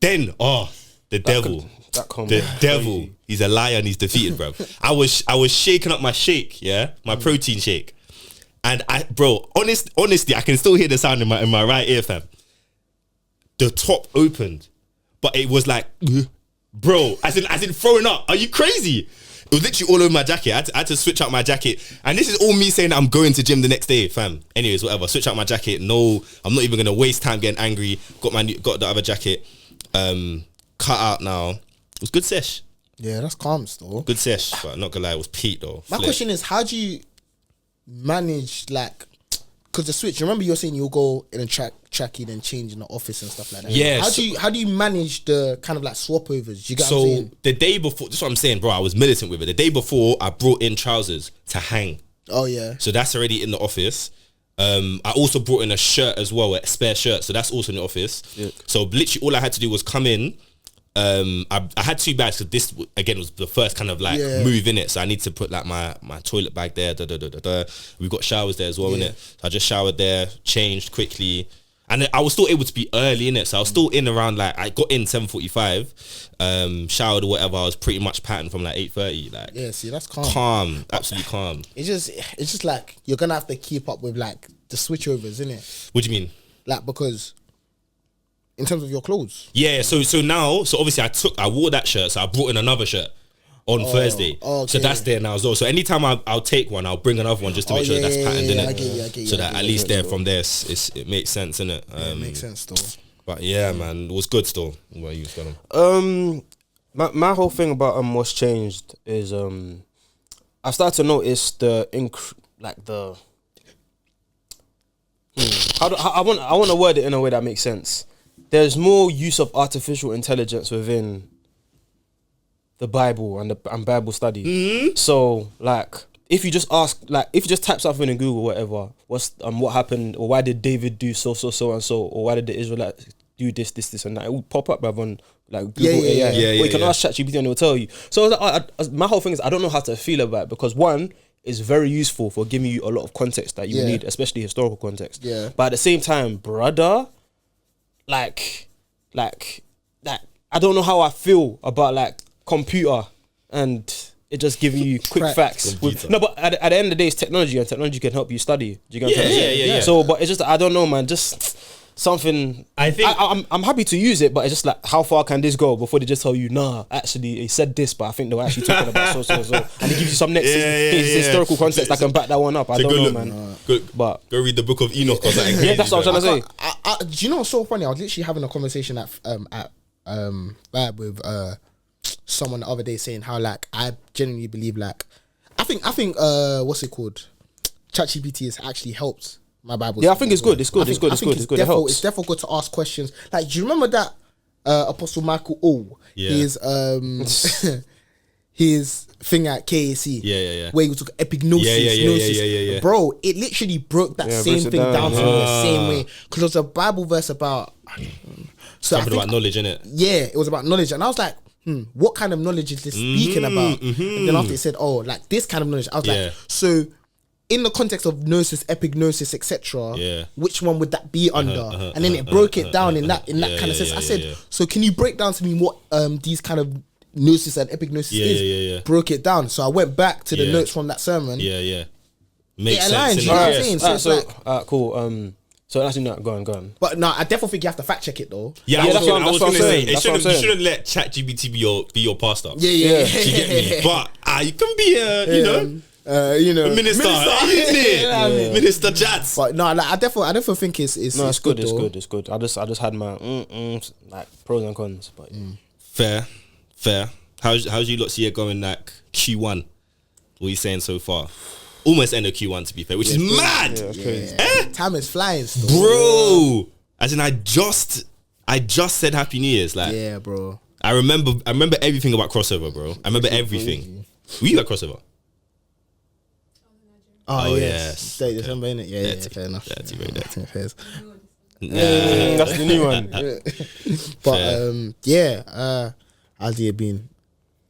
Then the devil. The devil. He's a liar and he's defeated, bro. I was shaking up my shake, my protein shake. And honestly, I can still hear the sound in my right ear, fam. The top opened, but it was like, bro, as in throwing up. Are you crazy? It was literally all over my jacket. I had to switch out my jacket. And this is all me saying that I'm going to gym the next day, fam. Anyways, whatever. Switch out my jacket. No, I'm not even going to waste time getting angry. Got the other jacket cut out now. It was good sesh. Yeah, that's calm still. Good sesh, but not gonna lie, it was Pete though. My question is, how do you manage, like, because the switch, remember you were saying you'll go in a trackie, then change in the office and stuff like that. Yeah. How do you manage the kind of like swap overs? You get what I'm So saying? the day before, that's what I'm saying, bro. I was militant with it. The day before, I brought in trousers to hang. Oh yeah. So that's already in the office. I also brought in a shirt as well, a spare shirt. So that's also in the office. Yeah. So literally all I had to do was come in. I had 2 bags because this again was the first kind of like move in it. So I need to put like my toilet bag there. We've got showers there as well in it. So I just showered there, changed quickly, and then I was still able to be early in it. So I was still in around like I got in 7:45, showered or whatever. I was pretty much patterned from like 8:30. Like See, that's calm. calm, absolutely calm. It's just like you're gonna have to keep up with like the switchovers, innit? What do you mean? Like, because in terms of your clothes. Yeah, so obviously I wore that shirt, so I brought in another shirt on Thursday. okay. So that's there now as well. So anytime I'll take one, I'll bring another one just to make sure that's patterned in it. I get you, So that at least there from there, it makes sense, innit? it makes sense though. But yeah, man, it was good still. What you got My whole thing about what's changed is I started to notice I want to word it in a way that makes sense. There's more use of artificial intelligence within the Bible and Bible study. Mm-hmm. So like, if you just type something in Google, whatever, what happened, or why did David do so and so, or why did the Israelites do this and that, it will pop up, bruv, on like Google AI. Or you can ask ChatGPT and it will tell you. So my whole thing is I don't know how to feel about it, because one, is very useful for giving you a lot of context that you need, especially historical context. Yeah. But at the same time, brother, like I don't know how I feel about like computer and it just giving you quick facts. No, but at the end of the day, it's technology, and technology can help you study. Do you get what I'm saying? Yeah. So, but it's just, I don't know, man. Just something. I think I'm happy to use it, but it's just like, how far can this go before they just tell you, nah, actually he said this, but I think they were actually talking about so, and they give you some historical context that can back that one up. I don't know, man. But go read the Book of Enoch or something. Yeah, that's what I was trying to say. Do you know what's so funny? I was literally having a conversation at Bab with someone the other day, saying how like I genuinely believe like I think what's it called? ChatGPT has actually helped my Bible. Yeah, I think it's good. It's good. It helps. It's definitely good to ask questions. Like, do you remember that Apostle Michael O? Yeah. He's his thing at KAC. Yeah. Where he took epignosis. Yeah. Bro, it literally broke that same thing down to me the same way. Because it was a Bible verse about... Something about knowledge, innit? Yeah, it was about knowledge. And I was like, what kind of knowledge is this speaking about? And then after it said, oh, like this kind of knowledge. I was like, so in the context of gnosis, epignosis, etc., which one would that be under? And then it broke it down in that kind of sense. I said, so can you break down to me what these kind of gnosis and epignosis is? Broke it down. So I went back to the notes from that sermon. Makes it aligns, sense. you know what I'm saying? So it's like, cool. So actually, no, go on. But no, I definitely think you have to fact check it though. Yeah, that's what I was I'm gonna saying. say, That's what I'm you saying. shouldn't let ChatGPT be your pastor. Yeah. Do you get me? But you can be a minister, isn't it? Minister Jats. But no, like I definitely think it's No, it's good. though. It's good. I just had my like pros and cons, but Fair. How's you lot see it going like Q1? What are you saying so far? Almost end of Q1 to be fair, which is mad. Time is flying still. Bro. As in I just said Happy New Year's. Like Yeah, bro. I remember everything about crossover, bro. I remember everything. Were you at crossover? Oh, yes. Yes. December, innit? Yeah, fair enough. Dirty, very dirty. Fairs. that's the new one. But how's the year been?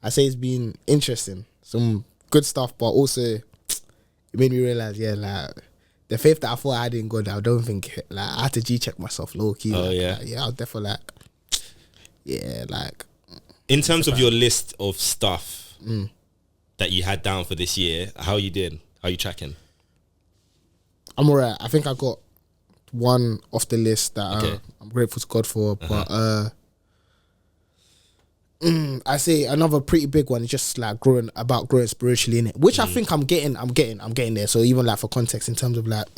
I say it's been interesting. Some good stuff, but also it made me realize, like the faith that I thought I had in God, I don't think like I had to G-check myself low key. Oh, like, yeah. like, I was definitely like In terms of your list of stuff that you had down for this year, how you did? How you tracking? I'm alright. I think I got one off the list that I'm grateful to God for, but I say another pretty big one is just like growing spiritually in it, which I think I'm getting there. So even like for context in terms of like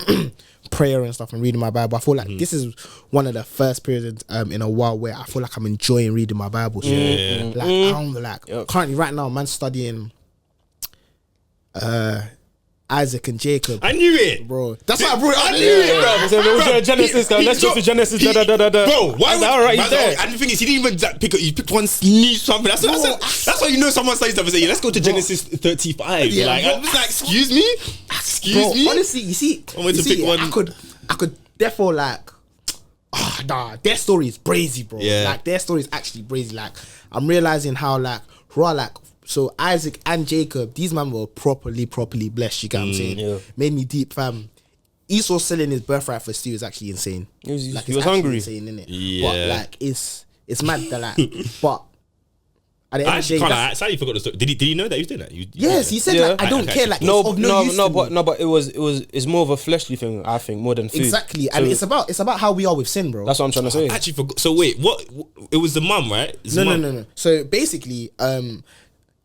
prayer and stuff and reading my Bible, I feel like this is one of the first periods in a while where I feel like I'm enjoying reading my Bible. So like I'm like currently right now, man, studying Isaac and Jacob. I knew it, bro. That's why I brought it up. I knew it, bro. Genesis, let's go to Genesis. Bro, why would all right, he's there. And the thing is, he didn't even pick up. He picked one niche something. That's why you know someone studies stuff and say, let's go to Genesis 35. Yeah, like, bro. I was like, excuse me. Bro, honestly, you see, I went to pick one. I could therefore like, their story is brazy, bro. Yeah. Like their story is actually brazy. Like I'm realizing how like so Isaac and Jacob, these men were properly blessed. You get what I'm saying? Yeah. Made me deep, fam. Esau selling his birthright for stew is actually insane. He was it's hungry. insane, innit? Yeah. But like it's mad that like, but at the end I of the actually day, can't. I sadly forgot the story. Did he know that he was doing that? yes, he said like I don't care. Like No, it's of no use to me. but it's more of a fleshly thing, I think, more than food. Exactly, and So it's about how we are with sin, bro. that's what I'm trying to say. I actually forgot. So wait, what? It was the mum, right? It's the mum. No. So basically,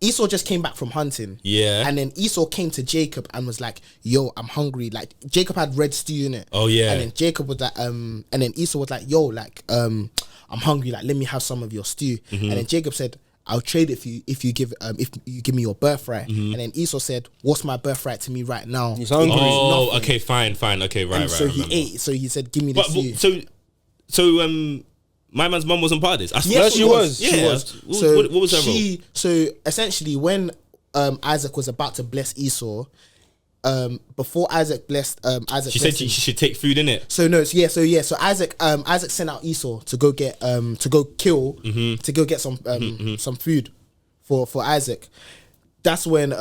Esau just came back from hunting. Yeah. And then Esau came to Jacob and was like, yo, I'm hungry. Like Jacob had red stew in it. Oh, yeah. And then Jacob was like, and then Esau was like, yo, like, I'm hungry. Like, let me have some of your stew. And then Jacob said, I'll trade it if you give me your birthright. And then Esau said, what's my birthright to me right now? He's hungry. Oh, Nothing. okay, fine. Okay, right. And so I he remember. ate. So he said, give me the But stew. so my man's mum wasn't part of this. I Yes, she was. Yeah. She was. What was her role? So essentially, when Isaac was about to bless Esau, before Isaac blessed Isaac, She said she should take food in it. So so Isaac sent out Esau to go get to go get some food for Isaac. That's when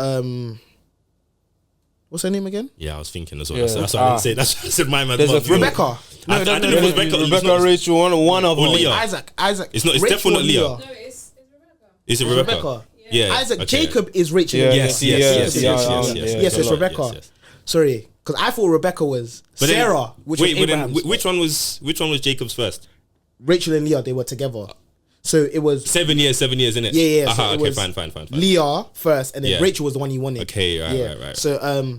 what's her name again? Yeah, I was thinking as well. Yeah. That's what I didn't say. That's what I said. My man's There's mum. a Rebecca. I don't know if it was Rebecca. Rebecca, Rachel, one of Or them. Leah. Isaac. It's not. It's Rachel definitely and Leah. No, it's Rebecca. Is it Rebecca? Rebecca. Yeah. Isaac. okay. Jacob is Rachel. Yeah. and Yes. Leah. Yes. Yes, it's Rebecca. Yes. Sorry, because I thought Rebecca was But then- Sarah, which was Abraham's. which one was Jacob's first? Rachel and Leah, they were together. So it was 7 years, innit? Yeah. Uh-huh, So it okay, was fine. Leah first, and then Yeah. Rachel was the one he wanted. Okay, right. So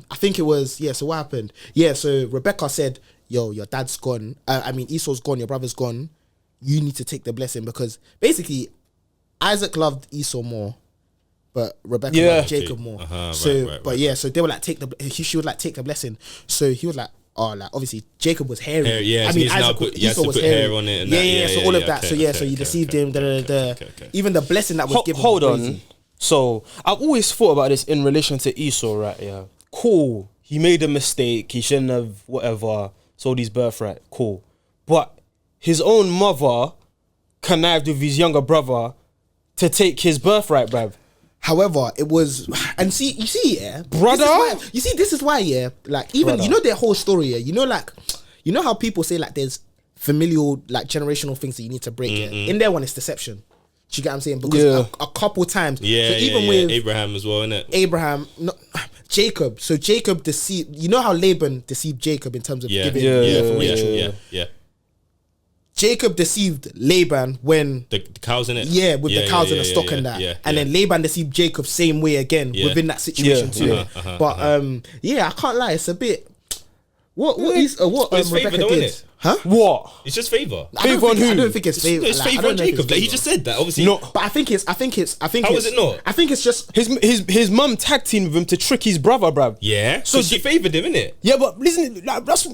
I think it was So what happened? Yeah. So Rebecca said, "Yo, your dad's gone. Esau's gone. Your brother's gone. You need to take the blessing because basically Isaac loved Esau more, but Rebecca loved Jacob more. Right. So they were like she would like take the blessing. So he was like, oh, like obviously Jacob was hairy. Hair, yeah, so he's now he has to put hair on it and yeah, that. yeah, Yeah, so yeah, all of yeah, that. okay, So you deceived him. okay. Even the blessing that was given. Hold was on. crazy. So I've always thought about this in relation to Esau, right? Yeah, cool. He made a mistake. He shouldn't have whatever. Sold his birthright. Cool, but his own mother connived with his younger brother to take his birthright, bruv. However, it was, and you see, yeah, brother. This is why, yeah, like even you know their whole story, yeah. You know how people say like there's familial, like generational things that you need to break. Yeah? In their one, it's deception. Do you get what I'm saying? Because a couple times, with Abraham as well, innit? Abraham, no, Jacob. So Jacob deceived. You know how Laban deceived Jacob in terms of giving information. Yeah. Jacob deceived Laban when the cows in it. Yeah, with the cows and the stock and that. And then Laban deceived Jacob same way again within that situation too. But I can't lie, it's a bit what Rebecca did. Huh? What? It's just favor. Favor on who? I don't think it's favor. It's favor on Jacob. Like, he just said that, obviously. No, but I think it's. How is it not? I think it's just his mum tag teamed with him to trick his brother, bruv. Yeah. So she favored him, innit? Yeah, but listen, like, that's.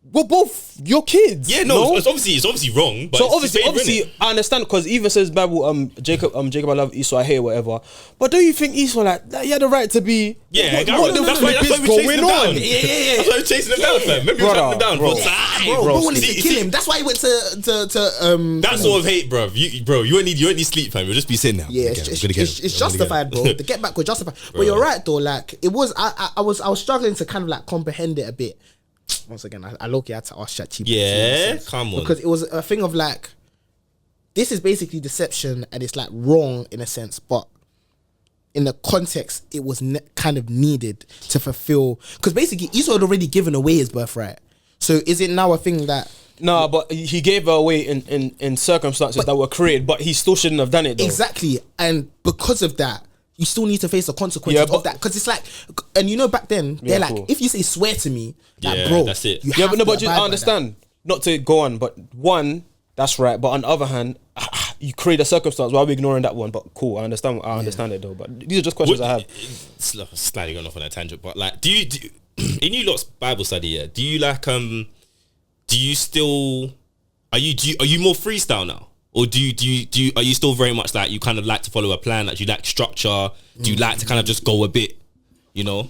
We're both your kids. Yeah, no, it's obviously wrong. But so obviously, I understand because even says Bible, Jacob, I love Esau, I hate whatever. But do you think Esau he had the right to be? Yeah, that's why we're chasing him down. Yeah. That's why we're chasing him down, fam. Maybe we're tracking him down. Bro wanted to kill him. That's why he went to that sort of hate, bro. You won't need sleep, fam. You'll just be sitting there. Yeah, it's justified, bro. The get back was justified. But you're right though. Like it was, I was struggling to kind of like comprehend it a bit. Once again, I low-key had to ask ChatGPT. Yeah, come on. Because it was a thing of like, this is basically deception and it's like wrong in a sense, but in the context, it was kind of needed to fulfill. Because basically, Esau had already given away his birthright. So is it now a thing that... No, but he gave her away in circumstances that were created, but he still shouldn't have done it though. Exactly. And because of that, you still need to face the consequences of that. Because it's like, and you know, back then, they're like, if you say swear to me, like, bro, that's it. But I understand. Not to go on, but one, that's right. But on the other hand, you create a circumstance. Why are we ignoring that one? But cool, I understand it though. But these are just questions I have. Slightly going off on a tangent, but like, do you in you lot's Bible study? Yeah, do you like do you still are you more freestyle now? Or are you still very much like you kind of like to follow a plan? Like, do you like structure? Do you like to kind of just go a bit, you know?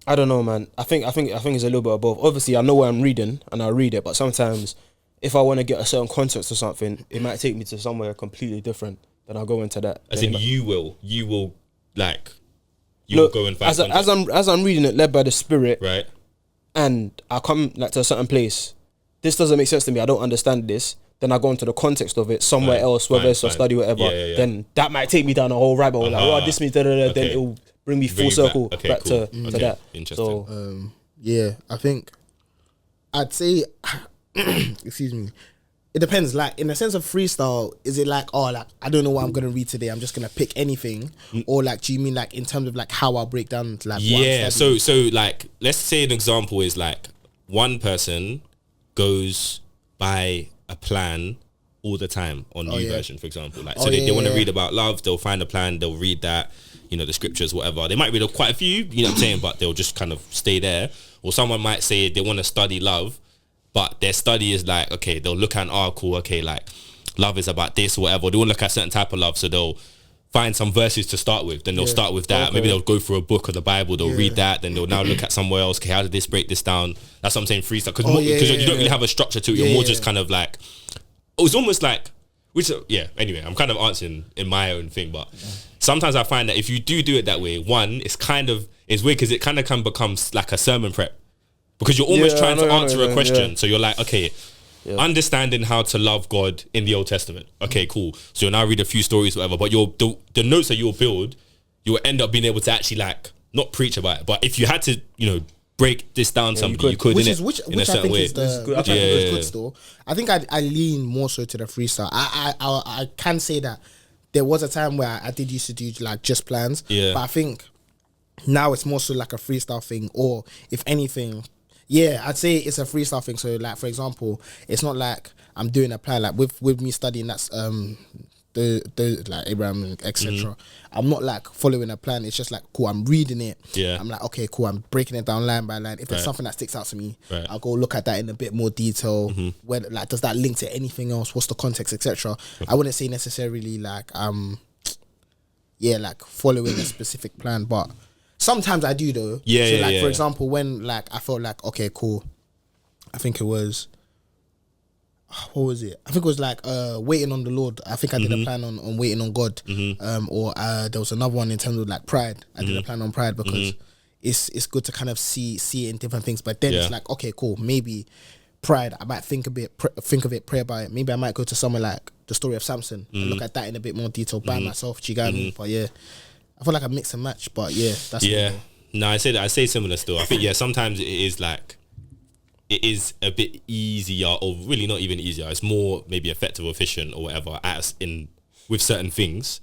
I don't know, man. I think it's a little bit of both. Obviously, I know what I'm reading and I read it, but sometimes if I want to get a certain context or something, it might take me to somewhere completely different. Then I'll go into that. As in, you will go and find as I'm reading it, led by the Spirit, right? And I come like to a certain place. This doesn't make sense to me. I don't understand this. Then I go into the context of it somewhere else, whether it's a study, whatever. Then that might take me down a whole rabbit hole. Like, this means then it will bring me full circle back to that. Interesting. So, I think I'd say, excuse me, it depends. Like in the sense of freestyle, is it like, I don't know what I'm gonna read today, I'm just gonna pick anything, or like, do you mean like in terms of like how I'll break down like? Yeah. So like, let's say an example is like one person goes by a plan all the time on YouVersion, for example. Like, so they want to read about love, they'll find a plan, they'll read that, you know, the scriptures, whatever. They might read quite a few, you know what I'm saying, but they'll just kind of stay there. Or someone might say they want to study love, but their study is like, okay, they'll look at an article, okay, like love is about this or whatever. They want to look at a certain type of love, so they'll find some verses to start with. Then they'll start with that. Maybe they'll go through a book of the Bible, they'll read that, then they'll now look at somewhere else. Okay, how did this break this down? That's what I'm saying, freestyle. Because you don't really have a structure to it. You're more just kind of like, it's almost like, anyway, I'm kind of answering in my own thing, but sometimes I find that if you do it that way, one, it's weird because it kind of can become like a sermon prep. Because you're almost trying to answer a question. So you're like, okay, understanding how to love God in the Old Testament. Okay, cool. So you'll now read a few stories, whatever, but the notes that you'll build, you'll end up being able to actually like not preach about it. But if you had to, you know, break this down somebody, you could in a certain way. Which I think is good still. I think I lean more so to the freestyle. I can say that there was a time where I did used to do like just plans. Yeah. But I think now it's more so like a freestyle thing, or if anything, I'd say it's a freestyle thing. So like, for example, it's not like I'm doing a plan, like with me studying that's the like Abraham and etc. I'm not like following a plan. It's just like, cool, I'm reading it. I'm like, okay, cool, I'm breaking it down line by line. If there's something that sticks out to me, I'll go look at that in a bit more detail. Where like, does that link to anything else? What's the context, etc. I wouldn't say necessarily like like following a specific plan. But sometimes I do though. Yeah, so yeah, like yeah. for example, when like I felt like, okay, cool. I think it was, what was it? I think it was like waiting on the Lord. I think I did a plan on waiting on God. Or there was another one in terms of like pride. I did a plan on pride because it's good to kind of see it in different things. But then it's like, okay, cool. Maybe pride, I might think of it, pray about it. Maybe I might go to somewhere like the story of Samson and look at that in a bit more detail by myself. Do you get what I mean? But yeah, I feel like I mix and match. But yeah, that's No, I say similar still. I think sometimes it is like, it is a bit easier, or really not even easier. It's more maybe effective or efficient or whatever with certain things,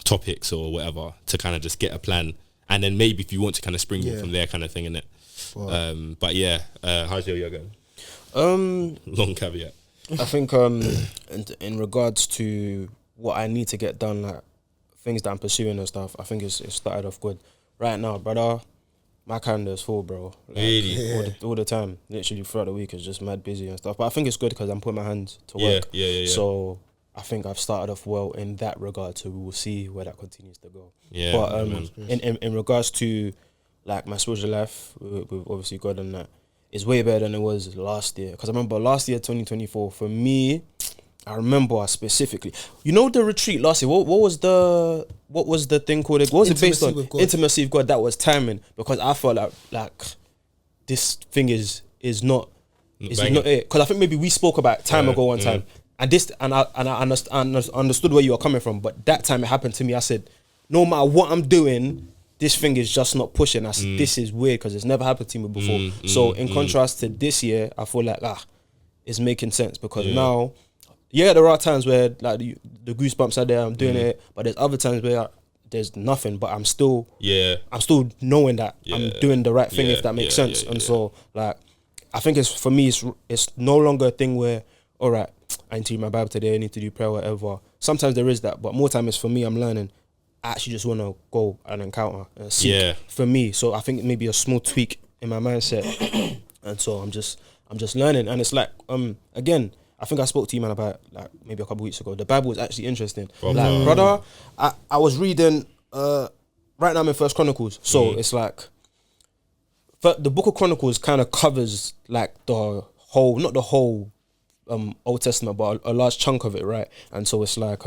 topics or whatever, to kind of just get a plan, and then maybe if you want to kind of springboard from there, kind of thing, innit? But yeah, how's your yoga? Long caveat. I think in regards to what I need to get done, like things that I'm pursuing and stuff, I think it's started off good. Right now, brother, my calendar's full, bro. Like, Really? all the time. Literally throughout the week, it's just mad busy and stuff. But I think it's good because I'm putting my hands to work. Yeah. So I think I've started off well in that regard. So we will see where that continues to go. Yeah. But in regards to like my spiritual life, with obviously God and that, it's way better than it was last year. Because I remember last year, 2024, for me, I remember specifically, you know, the retreat last year. What was the thing called? What was it based on? Intimacy with God. That was timing, because I felt like this thing is not it. Because I think maybe we spoke about time ago one time, and I understood where you were coming from. But that time it happened to me. I said, no matter what I'm doing, this thing is just not pushing. I said, this is weird because it's never happened to me before. So in contrast to this year, I feel like it's making sense, because now. Yeah, there are times where like the goosebumps are there, I'm doing it, but there's other times where there's nothing, but I'm still knowing that I'm doing the right thing, if that makes sense. So like, I think for me it's no longer a thing where, all right, I need to read my Bible today, I need to do prayer, whatever. Sometimes there is that, but more time is for me, I'm learning. I actually just want to go and encounter and seek for me. So I think maybe a small tweak in my mindset, and so I'm just learning, and it's like again. I think I spoke to you, man, about like maybe a couple of weeks ago. The Bible is actually interesting. Like, brother, I was reading, right now I'm in First Chronicles. So it's like, the book of Chronicles kind of covers like the whole, not the whole Old Testament, but a large chunk of it, right? And so it's like,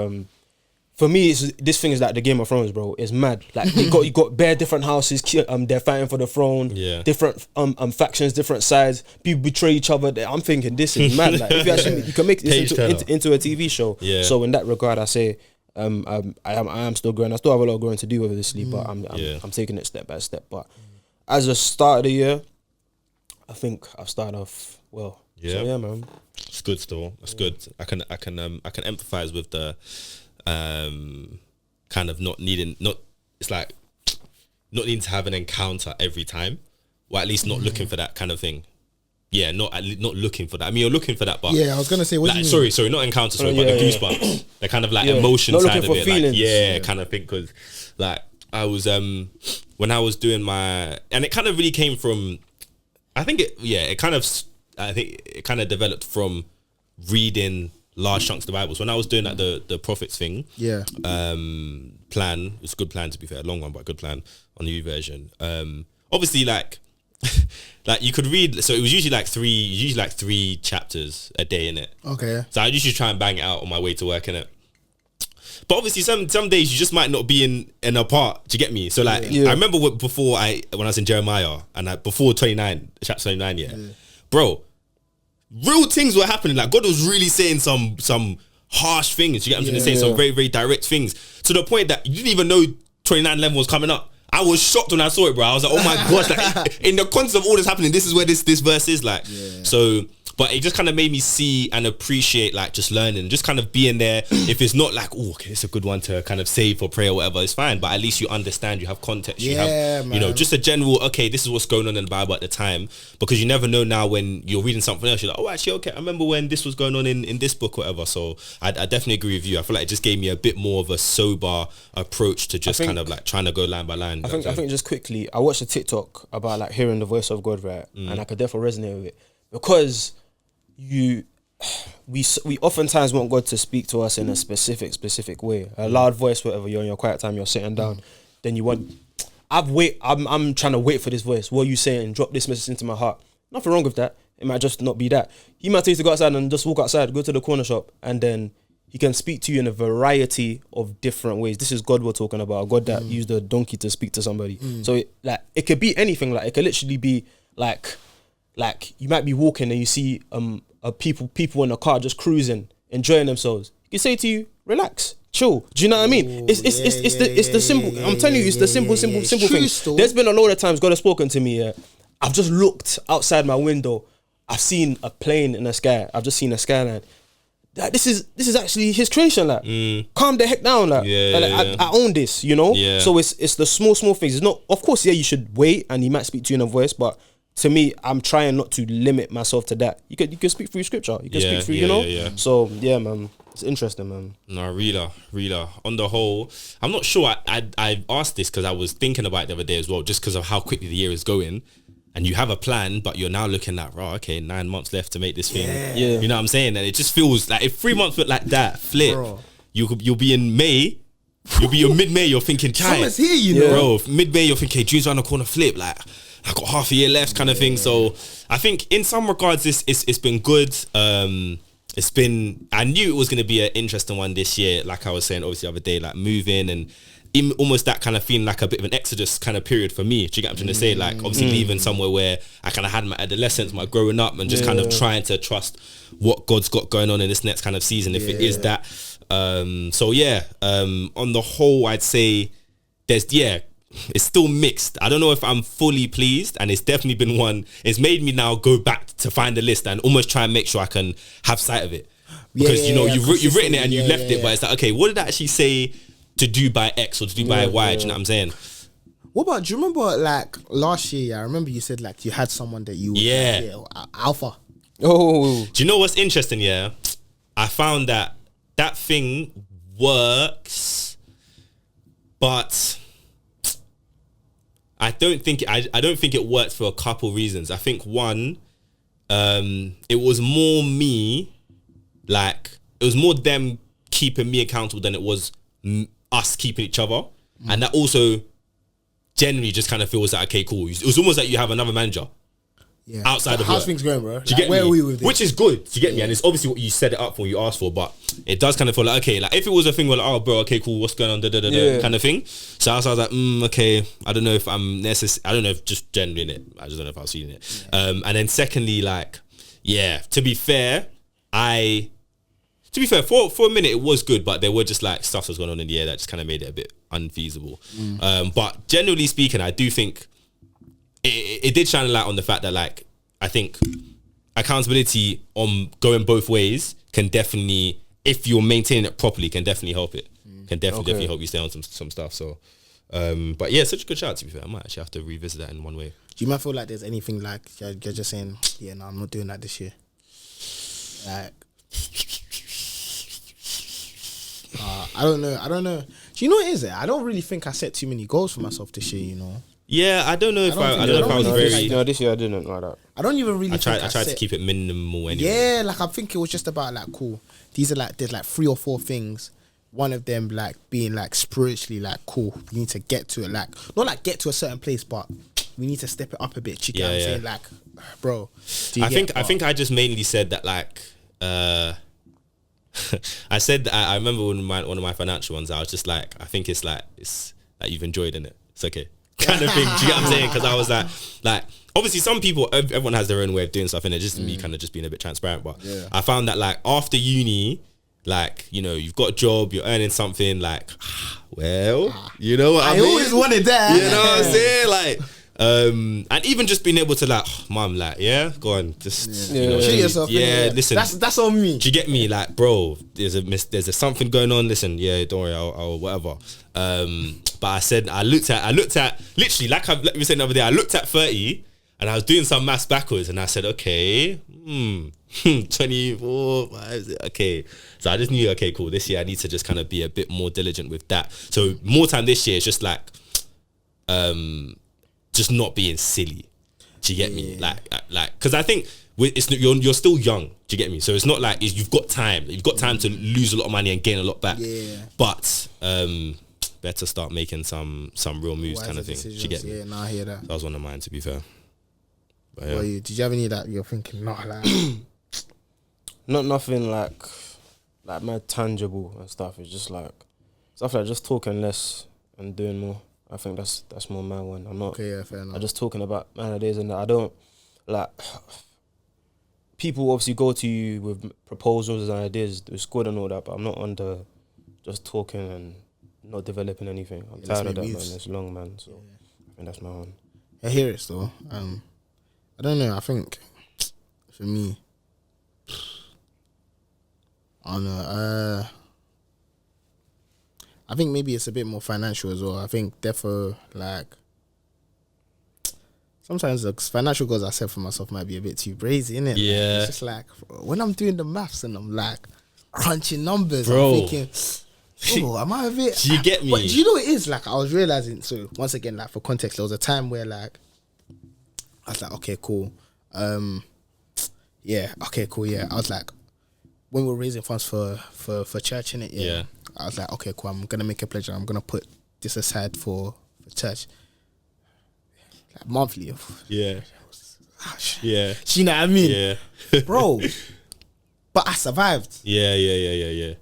for me, this thing is like the Game of Thrones, bro. It's mad. Like you got bare different houses. They're fighting for the throne. Yeah. Different factions, different sides. People betray each other. I'm thinking this is mad. Like if you actually you can make this into a TV show. Yeah. So in that regard, I say, I am still growing. I still have a lot of growing to do, obviously, but I'm taking it step by step. But as a start of the year, I think I've started off well. Yeah. So yeah, man. It's good still. It's good. I can empathize with the. Kind of not needing to have an encounter every time, or at least not looking for that kind of thing. Yeah, not looking for that. I mean, you're looking for that, but I was gonna say, what like, do you mean? sorry, not encounter, but the goosebumps, the kind of like emotion not side looking of for it, feelings. like, kind of thing. Because like I was when I was doing my, and it kind of really came from, I think it kind of developed from reading large chunks of the Bible. So when I was doing like the prophets thing, plan, it's a good plan, to be fair, a long one, but a good plan on the version. Obviously, like like you could read, so it was usually like three chapters a day in it. Okay. So I usually try and bang it out on my way to work in it. But obviously some days you just might not be in a part. Do you get me? So like I remember when I was in Jeremiah and before chapter 29, bro, real things were happening. Like God was really saying some harsh things. You get what I'm saying? Some very, very direct things, to the point that you didn't even know 29:11 was coming up. I was shocked when I saw it, bro. I was like, oh my gosh, like in the context of all this happening, this is where this verse is like. So but it just kind of made me see and appreciate like just learning, just kind of being there. If it's not like, oh, okay, it's a good one to kind of save for prayer or whatever, it's fine. But at least you understand, you have context, you have, you know, just a general, okay, this is what's going on in the Bible at the time. Because you never know now when you're reading something else, you're like, oh, actually, okay, I remember when this was going on in this book or whatever. So I definitely agree with you. I feel like it just gave me a bit more of a sober approach to just kind of like trying to go line by line. I think just quickly, I watched a TikTok about like hearing the voice of God, right? And I could definitely resonate with it, because we oftentimes want God to speak to us in a specific way, a loud voice, whatever. You're in your quiet time, you're sitting down, then you want. I'm trying to wait for this voice. What are you saying? Drop this message into my heart. Nothing wrong with that. It might just not be that. He might tell you to go outside and just walk outside, go to the corner shop, and then he can speak to you in a variety of different ways. This is God we're talking about. God that used a donkey to speak to somebody. So it could be anything. Like it could literally be like you might be walking and you see people in a car just cruising, enjoying themselves. He can say to you, relax, chill. Do you know what I mean? It's the simple. I'm telling you, it's the simple thing. There's been a lot of times God has spoken to me. I've just looked outside my window. I've seen a plane in the sky. I've just seen a skyline. Like, this is actually his creation. Like, calm the heck down. Like, I own this. You know. Yeah. So it's the small things. It's not. Of course, yeah, you should wait, and he might speak to you in a voice, but to me, I'm trying not to limit myself to that. You can speak through scripture. You can speak through, you know. Yeah. So yeah, man, it's interesting, man. No, really. On the whole, I'm not sure. I asked this because I was thinking about it the other day as well, just because of how quickly the year is going. And you have a plan, but you're now looking at, okay, 9 months left to make this thing. Yeah. You know what I'm saying? And it just feels like if 3 months look like that, flip, you'll be in May. You'll be in mid-May. You're thinking, Summer's here, you know. bro. Mid-May, you're thinking, June's around the corner, flip. Like, I got half a year left, kind of thing. So I think in some regards, it's been good. It's been. I knew it was going to be an interesting one this year. Like I was saying, obviously the other day, like moving and almost that kind of feeling like a bit of an exodus kind of period for me. Do you get what I'm trying to say? Like obviously leaving somewhere where I kind of had my adolescence, my growing up, and just kind of trying to trust what God's got going on in this next kind of season, if it is that. So yeah, on the whole, I'd say it's still mixed. I don't know if I'm fully pleased, and it's definitely been one. It's made me now go back to find the list and almost try and make sure I can have sight of it, because you've written it and you left it, but it's like, okay, what did I actually say to do by X or to do by Y? Do you know what I'm saying? What about, do you remember like last year? I remember you said like you had someone that you were alpha. Oh, do you know what's interesting? Yeah, I found that thing works, but I don't think it worked for a couple reasons. I think one, it was more me, like it was more them keeping me accountable than it was us keeping each other, and that also generally just kind of feels like, okay, cool. It was almost like you have another manager outside of how's work. things going, bro? Do you get where me? are we with this? Which is good. Do you get me? And it's obviously what you set it up for, you asked for, but it does kind of feel like, okay, like if it was a thing where like, oh bro, okay, cool, what's going on, kind of thing. So I was like, okay, I don't know if I'm I don't know if just generally in it. I just don't know if I was feeling it. And then secondly, like, to be fair, for a minute it was good, but there were just like stuff that was going on in the air that just kind of made it a bit unfeasible. But generally speaking, I do think it did shine a light on the fact that, like, I think accountability on going both ways can definitely, if you're maintaining it properly, can definitely help it. Can definitely help you stay on some stuff. So, but yeah, such a good shout, to be fair. I might actually have to revisit that in one way. Do you might feel like there's anything like you're just saying, no, I'm not doing that this year? Like, I don't know. Do you know what it is? I don't really think I set too many goals for myself this year, you know. Yeah, I don't know if I was very. No, this year I didn't like that. I don't even really. I tried to keep it minimal anyway. Yeah, like I think it was just about like, cool. These are like, there's like 3 or 4 things. One of them like being like spiritually like, cool. We need to get to it, like not like get to a certain place, but we need to step it up a bit. You get what I'm saying? Like, bro. I think I just mainly said that, like, I said that I remember one of my financial ones. I was just like, I think it's like you've enjoyed it. It's okay, kind of thing. Do you get what I'm saying? Because I was like obviously some people, everyone has their own way of doing stuff, and it just me kind of just being a bit transparent. But I found that, like, after uni, like, you know, you've got a job, you're earning something, like, well, you know what I mean? always wanted that. You know what I'm saying? Like, and even just being able to, like, mum, like, go on, just you know, treat yourself. Listen, that's on me. do you get me? Like, bro, there's a something going on. Listen, don't worry, I'll whatever. But I looked at literally, like we said the other day, I looked at 30 and I was doing some maths backwards, and I said, okay, 24, okay. So I just knew, okay, cool, this year I need to just kind of be a bit more diligent with that. So more time this year is just like, just not being silly. Do you get me? Like, because I think you're still young. Do you get me? So it's not like you've got time. You've got time to lose a lot of money and gain a lot back. Yeah. But better start making some real moves, kind of thing. Do you get me? Yeah, I hear that. That was one of mine, to be fair. But yeah. Well, did you have any that you're thinking, nah, like... Not nothing like mad tangible and stuff. It's just like stuff like just talking less and doing more. I think that's more my one. I'm not. Okay, yeah, fair enough. I'm just talking about nowadays and that. I don't like. People obviously go to you with proposals and ideas. It's good and all that, but I'm not under just talking and not developing anything. I'm tired of that, man. It's long, man. So I think that's my one. I hear it still. I don't know. I think for me, I don't know. I think maybe it's a bit more financial as well. I think therefore, like, sometimes the financial goals I set for myself might be a bit too brazy, innit? Yeah. It's just like, when I'm doing the maths and I'm like crunching numbers, Bro. I'm thinking, oh, am I a bit... Do you get me? But do you know what it is? Like, I was realising, so once again, like, for context, there was a time where, like, I was like, okay, cool. Yeah, okay, cool, yeah. I was like, when we were raising funds for church, innit? Yeah. I was like, okay, cool, I'm going to make a pledge. I'm going to put this aside for church. Like, monthly. Yeah. Gosh. Yeah. Do you know what I mean? Yeah. Bro. But I survived. Yeah.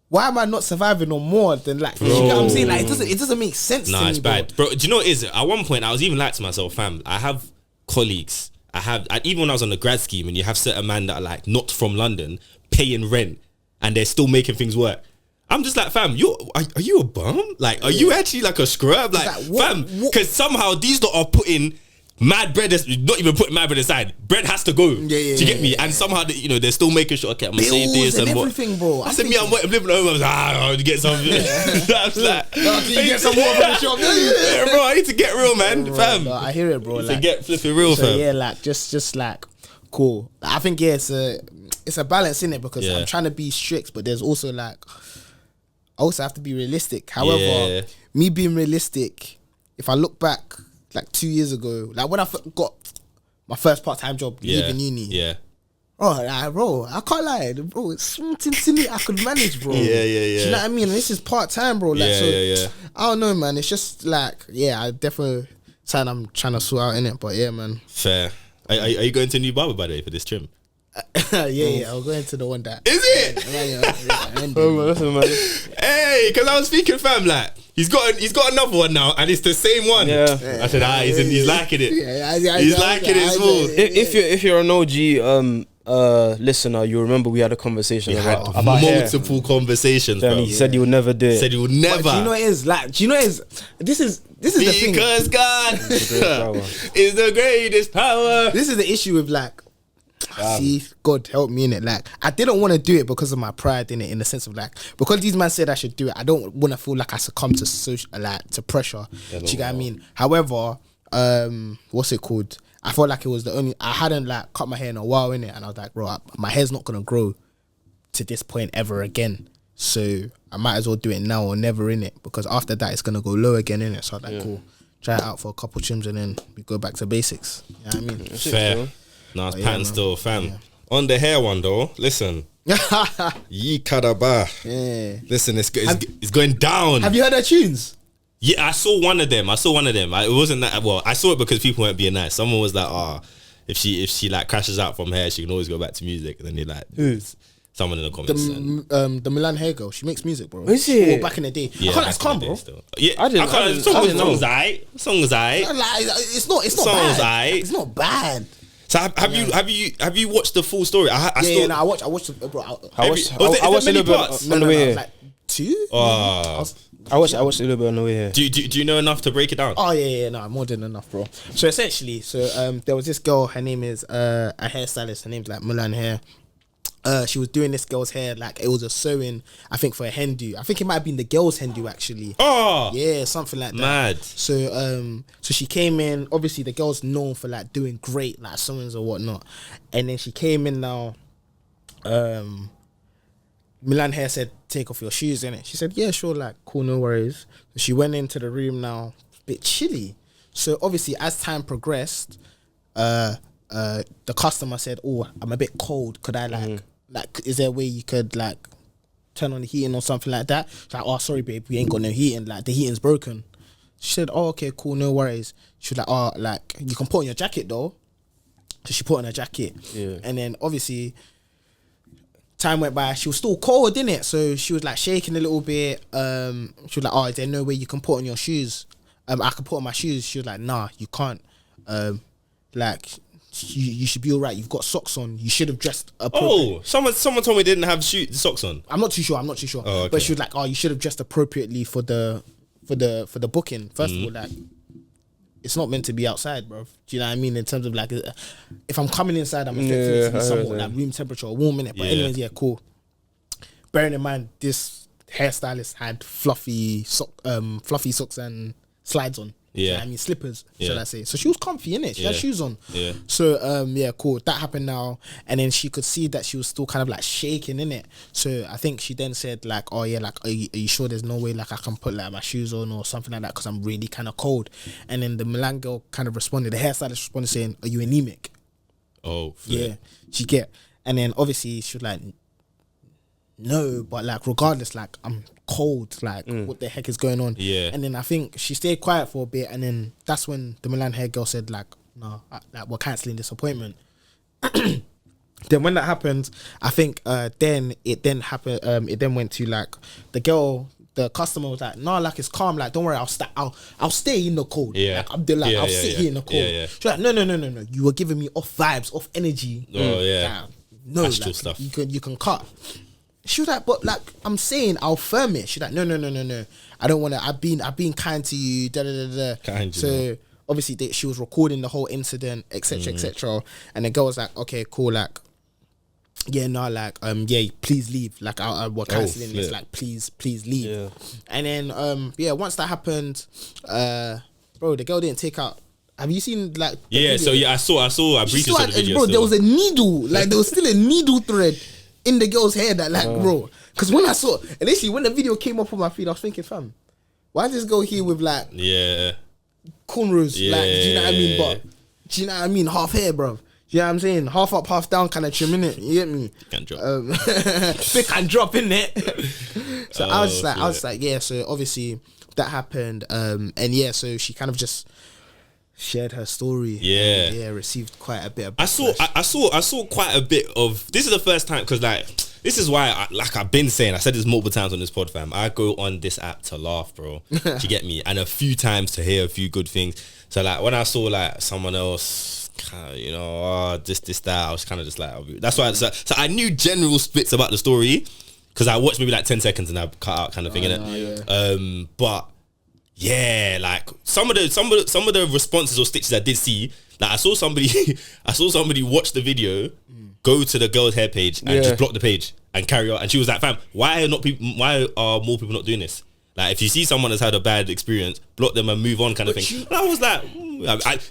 Why am I not surviving on more than like, you know what I'm saying? Like, it doesn't make sense to me, It's bad. Bro, do you know what it is? At one point, I was even like to myself, fam, I have colleagues. Even when I was on the grad scheme and you have certain men that are like not from London paying rent and they're still making things work. I'm just like, fam, are you a bum? Like, are you actually like a scrub? Like, fam, because somehow these lot are putting mad bread, not even putting mad bread aside. Bread has to go. Do you get me? And somehow, they're still making sure, okay, I'm going to save this and everything, bro. I said, I'm living at home. I was like, I'll get some. I was like, can you get some more from the shop? Yeah, bro, I need to get real, man. Bro, fam. no, I hear it, bro. Like, to get flipping real, so fam. yeah, like, just like, cool. I think, yeah, it's a balance in it because I'm trying to be strict, but there's also like, I also have to be realistic. However, me being realistic, if I look back like 2 years ago, like when I got my first part-time job leaving uni. Yeah. Bro, I can't lie, bro. It's something silly I could manage, bro. Yeah. Do you know what I mean? And this is part-time, bro. Like, Yeah. I don't know, man. It's just like, I definitely something I'm trying to sort out in it. But yeah, man. Fair. Are you going to a new barber, by the way, for this trim? Yeah. I'll go into the one that. Is it? Hey, because I was speaking, fam, like he's got another one now, and it's the same one. Yeah. I said, he's liking it. He's liking it smooth. If you're an OG listener, you remember we had a conversation about multiple conversations, bro. And he said he would never do it. Said he would never. But do you know what it is? Like, do you know what it is? This is the thing. Because God is the greatest power. This is the issue with like. See, God help me in it. Like, I didn't want to do it because of my pride in it, in the sense of like, because these men said I should do it, I don't want to feel like I succumb to to pressure. Do you get what I mean? However, what's it called? I felt like it was the only. I hadn't like cut my hair in a while in it, and I was like, bro, my hair's not gonna grow to this point ever again. So I might as well do it now or never in it, because after that it's gonna go low again in it. So I'm like, cool, try it out for a couple trims and then we go back to basics. You know what I mean? Fair. No, it's pattern still, fam. Yeah. On the hair one though, listen. Yi Kadaba. Yeah. Listen, it's going down. Have you heard her tunes? Yeah, I saw one of them. It wasn't that well. I saw it because people weren't being nice. Someone was like, if she like crashes out from hair, she can always go back to music. And then they like, who's someone in the comments? The Milan hair girl. She makes music, bro. Is it? Well, back in the day. Yeah, I can't. It's calm, bro. Yeah, I didn't know. Song's aight. Like, it's not Song's bad. aight. It's not bad. So have you watched the full story? I watched the, bro. I watched a little bit on the way here. Like 2. I watched a little bit on the way here. Do you know enough to break it down? Oh yeah, no, more than enough, bro. So essentially, there was this girl. Her name is a hairstylist. Her name's like Milan Hair. She was doing this girl's hair, like it was a sewing, I think, for a hen do. I think it might have been the girl's hen do, actually. Oh yeah, something like that. Mad. So she came in. Obviously, the girl's known for like doing great, like sewings or whatnot. And then she came in now. Milan Hair said, "Take off your shoes," innit? She said, "Yeah, sure, like cool, no worries." So she went into the room now, a bit chilly. So obviously, as time progressed, the customer said, "Oh, I'm a bit cold. Could I like, is there a way you could like turn on the heating or something like that?" She's like, "Oh, sorry, babe, we ain't got no heating. Like the heating's broken." She said, "Oh, okay, cool, no worries." She was like, "Oh, like you can put on your jacket though." So she put on her jacket, and then obviously time went by. She was still cold, innit? So she was like shaking a little bit. She was like, "Oh, is there no way you can put on your shoes? I can put on my shoes." She was like, "Nah, you can't. Like you should be alright. You've got socks on. You should have dressed appropriately." Oh, someone told me they didn't have socks on. I'm not too sure. Oh, okay. But she was like, "Oh, you should have dressed appropriately for the booking. First of all, like it's not meant to be outside, bro. Do you know what I mean? In terms of like, if I'm coming inside, I'm expecting it to be somewhat like room temperature or warm in it. But anyways, yeah, cool. Bearing in mind, this hairstylist had fluffy socks and slides on. Yeah. You know what I mean, slippers, should I say. So she was comfy, innit? She had shoes on. Yeah. So, yeah, cool. That happened now. And then she could see that she was still kind of like shaking, innit? So I think she then said like, "Oh yeah, like, are you sure there's no way like I can put like my shoes on or something like that? Because I'm really kind of cold." And then the Milan girl kind of responded, the hairstylist responded saying, "Are you anemic?" Oh, Yeah. She get. And then obviously she was like, "No, but like regardless, like I'm cold, like what the heck is going on?" Yeah. And then I think she stayed quiet for a bit, and then that's when the Milan hair girl said like, "No, like we're cancelling this appointment." Then when that happened, I think then it then went to like the girl, the customer was like, "No, like it's calm, like don't worry, I'll stay in the cold." Yeah. Like I'll sit here in the cold. Yeah. She's like, no, you were giving me off vibes, off energy. Oh, yeah. No, Astral like, stuff. you can cut. She was like, "But like I'm saying, I'll firm it." She's like, no. I don't want to. I've been kind to you. Da da da da. Kind, you so know. obviously she was recording the whole incident, etc., etc. And the girl was like, "Okay, cool. Like, yeah, no, like, yeah, please leave. Like, we're canceling this. flip. Like, please leave." Yeah. And then, yeah, once that happened, bro, the girl didn't take out. Have you seen like? the Yeah. video? So yeah, I briefly saw the video. Bro, there still. was a needle. Like there was still a needle thread in the girl's hair. That like, bro, because when I saw, initially when the video came up on my feed, I was thinking, fam, why this girl here with like Yeah. cornrows? Like, do you know what I mean? Yeah. But do you know what I mean? Half hair, bro. Do you know what I'm saying? Half up, half down, kind of trimming it. You get me? Can't drop. Big and drop in it. So I was Oh, just like, yeah. So obviously that happened, and yeah. So she kind of just shared her story. Yeah. And, yeah. Received quite a bit of. I saw quite a bit of. This is the first time because like this is why I've been saying, I said this multiple times on this pod, fam. I go on this app to laugh, bro. Do you get me? And a few times to hear a few good things. So like when I saw like someone else, you know, this that, I was kind of just like, that's why. So I knew general splits about the story because I watched maybe like 10 seconds and I cut out kind of thing, innit? Yeah. But yeah, like some of the responses or stitches I did see, like I saw somebody watch the video, go to the girl's hair page and just block the page and carry on. And she was like, "Fam, why are more people not doing this? Like, if you see someone that's had a bad experience, block them and move on, kind of thing." And I was like,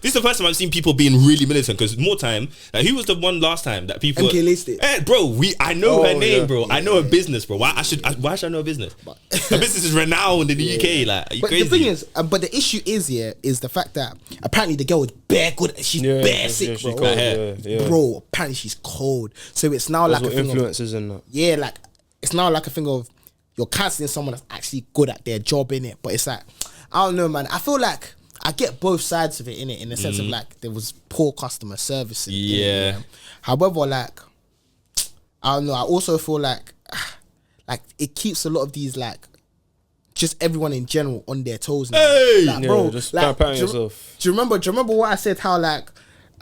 this is the first time I've seen people being really militant because more time. Like, who was the one last time that people? MK laced it. Bro, I know her name, yeah. bro. I know her business, bro. Why should I know her business? Her business is renowned in the UK. Like, are you But crazy? the thing is, but the issue is is the fact that apparently the girl is bare good. She's bare sick, bro. cold, hair. Bro, apparently she's cold. So it's now like a thing of, influences and that. yeah, like it's now like a thing of you're cancelling someone that's actually good at their job in it. But it's like, I don't know, man. I feel like I get both sides of it in it, in the sense of like there was poor customer service. Yeah. However, like I don't know. I also feel like it keeps a lot of these like just everyone in general on their toes now. Hey! Like, bro, Yeah, just like, patting yourself. Do you remember what I said? How like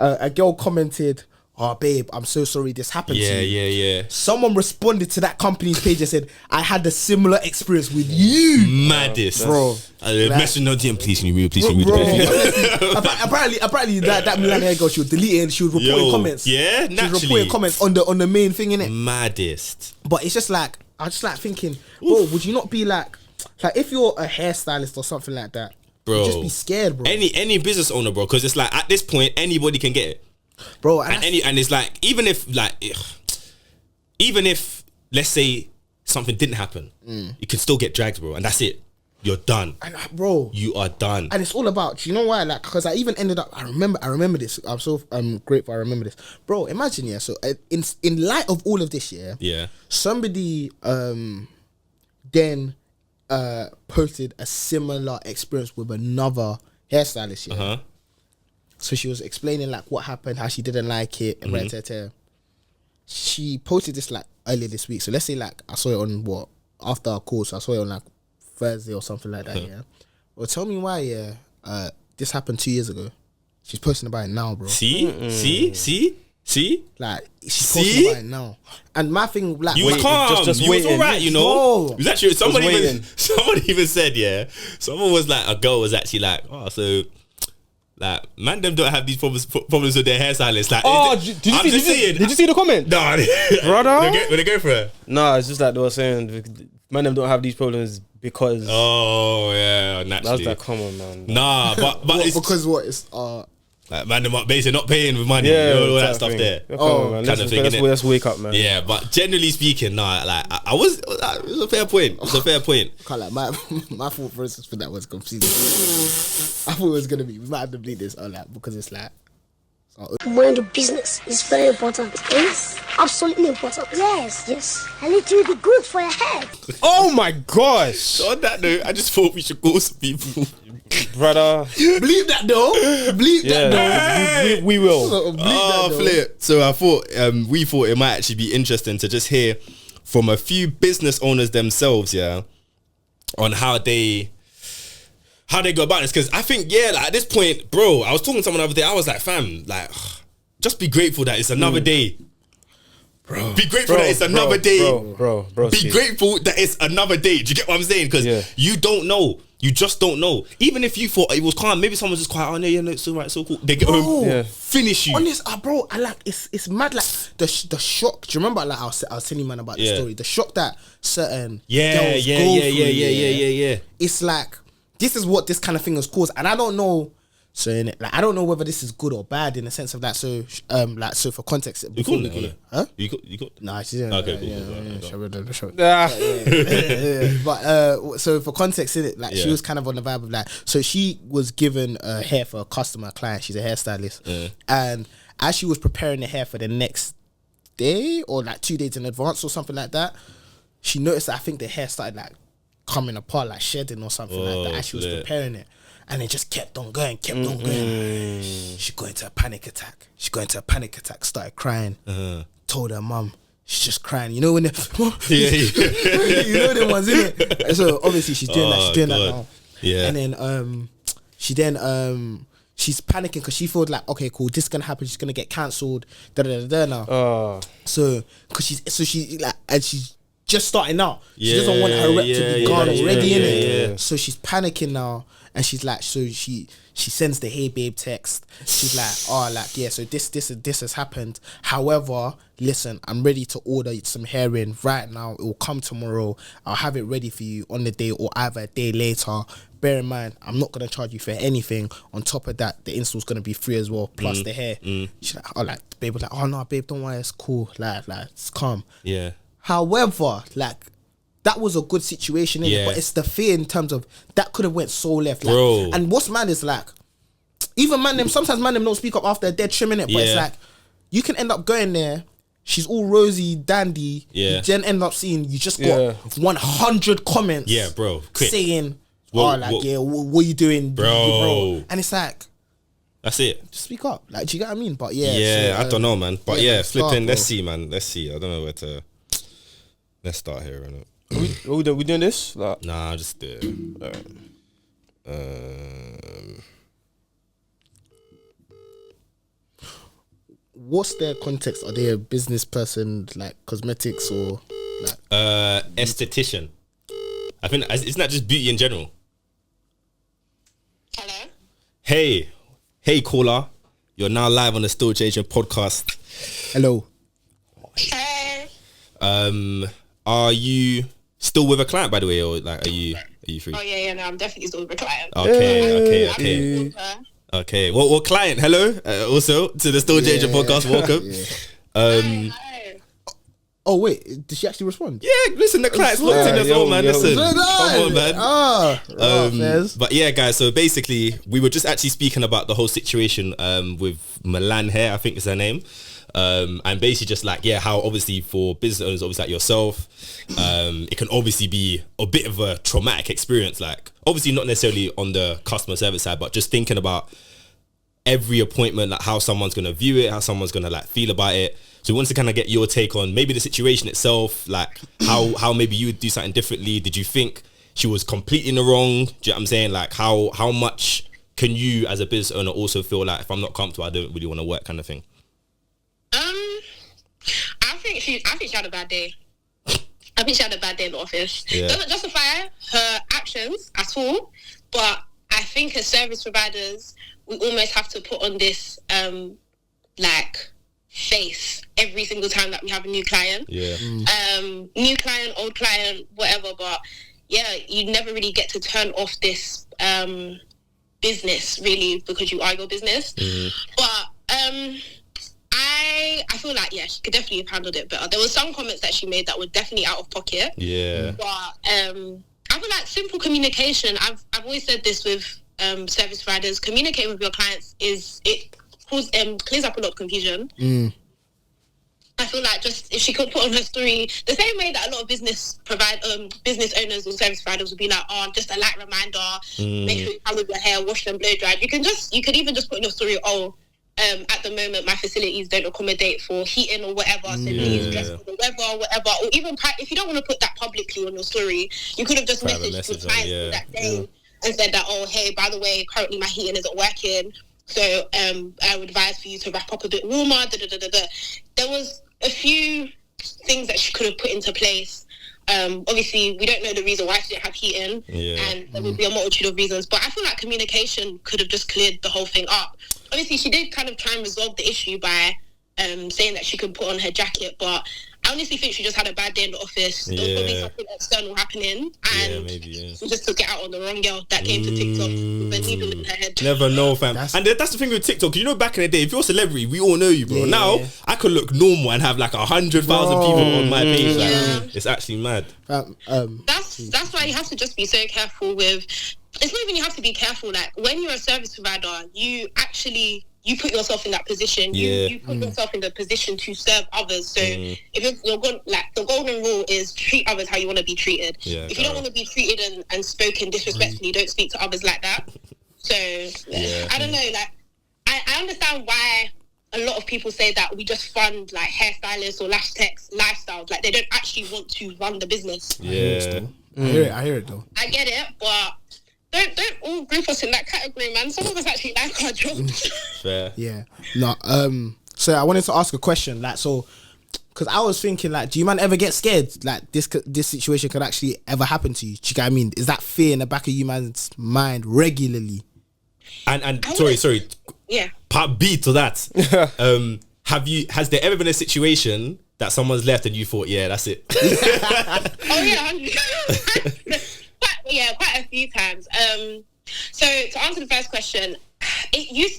a girl commented, "Oh babe, I'm so sorry this happened to you." Yeah. Someone responded to that company's page and said, "I had a similar experience with you." Maddest, Bro. message no DM, please. Can you read? Please, can you Bro, read the page? apparently that Milan hair girl, she was deleting, she was reporting Yo, comments. yeah, she was naturally. reporting comments on the main thing, innit? Maddest. But it's just like I just like thinking, bro, would you not be like if you're a hairstylist or something like that, Bro. you'd just be scared, bro. Any business owner, bro, because it's like at this point anybody can get it, Bro, and it's like even if let's say something didn't happen, you can still get dragged, bro, and that's it. you're done. And bro, You are done. and it's all about. Do you know why? Like, because I even ended up. I remember this. I'm so grateful. I remember this, bro. Imagine, yeah. So in light of all of this, yeah. Yeah. Somebody then posted a similar experience with another hairstylist. Yeah. Uh-huh. So she was explaining like what happened, how she didn't like it, and she posted this like earlier this week. So let's say like I saw it on after our call. So I saw it on like Thursday or something like that. Yeah. Well, tell me why. Yeah. This happened 2 years ago. She's posting about it now, bro. See? Like she's See? posting about it now. And my thing, like, You was calm. just You was waiting. alright, you know. Bro. It was actually somebody Was even waiting. somebody even said, yeah. Someone was like, a girl was actually like, oh, so like man, them don't have these problems with their hairstylists. Like, Oh, did you see the comment? No, Brother? When they go for it. Nah, it's just like they were saying, man, them don't have these problems because Oh yeah, that's naturally. that common, man. Nah, but it's because what is like man, them are basically not paying with money. Yeah, you know, all that type stuff thing. there. Yeah, come on, man. kind of thing, innit? Let's wake up, man. Yeah, but generally speaking, nah, like it was a fair point. It was a fair point. can't like my thought process for that was completely. I thought it was gonna be we might have to bleed this or like because it's like Mind your business is very important. It's absolutely important. Yes. And it will be good for your head. Oh my gosh, So on that note, I just thought we should call some people. brother. bleep that though. Bleep that though. Yeah, we will. Bleep Oh, that though. flip. So I thought we thought it might actually be interesting to just hear from a few business owners themselves, yeah, on how they go about this. Because I think, yeah, like, at this point, bro, I was talking to someone the other day. I was like, fam, like, just be grateful that it's another day. Bro, be grateful that it's another day. Bro. Be Steve. grateful that it's another day. Do you get what I'm saying? Because Yeah. you don't know. You just don't know. Even if you thought it was calm, maybe someone's just quiet. Oh no, yeah, no, it's all right, so cool. They get home, Yeah. finish you. Honest, bro, I like it's mad. Like the shock. Do you remember? Like I was telling you, man, about the Yeah. story. The shock that certain Yeah, girls yeah, go yeah, through, yeah. It's like this is what this kind of thing has caused, and I don't know. So I don't know whether this is good or bad in the sense of that. So so for context, You before called we it, go- or no? huh? You called. Nah, she didn't. Okay, cool, yeah, cool, yeah, cool, sure. Ah. But so for context in it, like she Yeah. was kind of on the vibe of like, so she was given hair for a customer, a client. She's a hairstylist, and as she was preparing the hair for the next day or like 2 days in advance or something like that, she noticed that I think the hair started like coming apart, like shedding or something like that as she was flip. preparing it. And it just kept on going. She got into a panic attack. Started crying. Told her mum. She's just crying. You know when you know the ones in it. And so obviously she's doing that. She's doing that God. now. Yeah. And then she's panicking because she thought like, okay, cool, this is gonna happen. She's gonna get cancelled. Now. So because she's like, and she's just starting out. She doesn't want her rep to be gone already in it. So she's panicking now. And she's like, so she sends the hey babe text. She's like, oh, like, yeah, so this has happened. However, listen, I'm ready to order some hair in right now. It will come tomorrow. I'll have it ready for you on the day or either a day later. Bear in mind, I'm not gonna charge you for anything. On top of that, the install's gonna be free as well, plus the hair. She's like, oh, like, babe was like, oh no, babe, don't worry, it's cool. Like, it's calm. Yeah. However, like, that was a good situation, innit? Yeah. But it's the fear in terms of that could have went so left. Like, Bro. and what's mad is like, even sometimes man them don't speak up after they're trimming it, but it's Yeah. like, you can end up going there, she's all rosy, dandy, Yeah. you then end up seeing, you just got 100 comments Yeah, bro. Quick. saying, What- what you doing, Bro. And it's like, That's it. just speak up. Like, do you get what I mean? But yeah. Yeah, so, I don't know, man. But yeah, start, flipping. Let's bro. see, man. Let's see. I don't know where to. Let's start here. Right? we doing this? Like, Nah, just What's their context? Are they a business person, like cosmetics or like? esthetician. I think isn't that just beauty in general? Hello? Hey, caller. You're now live on the Still Changing podcast. Hello. Hey. Are you still with a client, by the way, or like are you free? Oh, yeah, no, I'm definitely still with a client. Okay. Okay. What client? Hello. Also to the Still Changing podcast. Welcome. Hi. Oh wait, did she actually respond? Yeah, listen, the client's locked in as well, man. Listen, come on, man. Fairs. But yeah, guys. So basically, we were just actually speaking about the whole situation with Milan here. I think is her name. And basically just like, yeah, how obviously for business owners, obviously like yourself, it can obviously be a bit of a traumatic experience. Like obviously not necessarily on the customer service side, but just thinking about every appointment, like how someone's going to view it, how someone's going to like feel about it. So we wanted to kind of get your take on maybe the situation itself, like how maybe you would do something differently. Did you think she was completely in the wrong? Do you know what I'm saying? Like how much can you as a business owner also feel like if I'm not comfortable, I don't really want to work kind of thing? I think she had a bad day. I think she had a bad day in the office. Yeah. Doesn't justify her actions at all, but I think as service providers, we almost have to put on this like face every single time that we have a new client. Yeah. New client, old client, whatever. But yeah, you never really get to turn off this business really because you are your business. But I feel like, yeah, she could definitely have handled it better. There were some comments that she made that were definitely out of pocket. Yeah. But I feel like simple communication, I've always said this with service providers, communicating with your clients clears up a lot of confusion. I feel like just if she could put on her story the same way that a lot of business owners or service providers would be like, oh, just a light reminder, make sure you come with your hair, wash and blow dry. You could even just put in your story, at the moment my facilities don't accommodate for heating or whatever, so please dress for the weather or whatever. Or even if you don't want to put that publicly on your story, you could have just messaged your client that day and said that, oh, hey, by the way, currently my heating isn't working, so I would advise for you to wrap up a bit warmer. There was a few things that she could have put into place. Obviously, we don't know the reason why she didn't have heating, and there would be a multitude of reasons. But I feel like communication could have just cleared the whole thing up. Obviously, she did kind of try and resolve the issue by saying that she could put on her jacket, but I honestly think she just had a bad day in the office. There was probably something external happening, and she just took it out on the wrong girl that came to TikTok with a needle in her head. Never know, fam. That's the thing with TikTok. You know, back in the day, if you're a celebrity, we all know you, bro. Now I could look normal and have like 100,000 people on my page. Like, it's actually mad. That's why you have to just be so careful with. It's not even you have to be careful. Like when you're a service provider, you put yourself in that position. You put yourself in the position to serve others. So if you're going, like the golden rule is treat others how you want to be treated. If you don't want to be treated and spoken disrespectfully, don't speak to others like that. So I don't know. Like I understand why a lot of people say that we just fund like hairstylists or lash techs lifestyles. Like they don't actually want to run the business. I hear it though. I get it, but. Don't all group us in that category, man. Some of us actually like our jobs. Fair. Yeah. No. So I wanted to ask a question, like, so, because I was thinking, like, do you man ever get scared, like this situation could actually ever happen to you? Do you get what I mean? Is that fear in the back of you man's mind regularly? And sorry. Yeah. Part B to that. Has there ever been a situation that someone's left and you thought, yeah, that's it? Oh yeah, 100%. Quite a few times. So to answer the first question,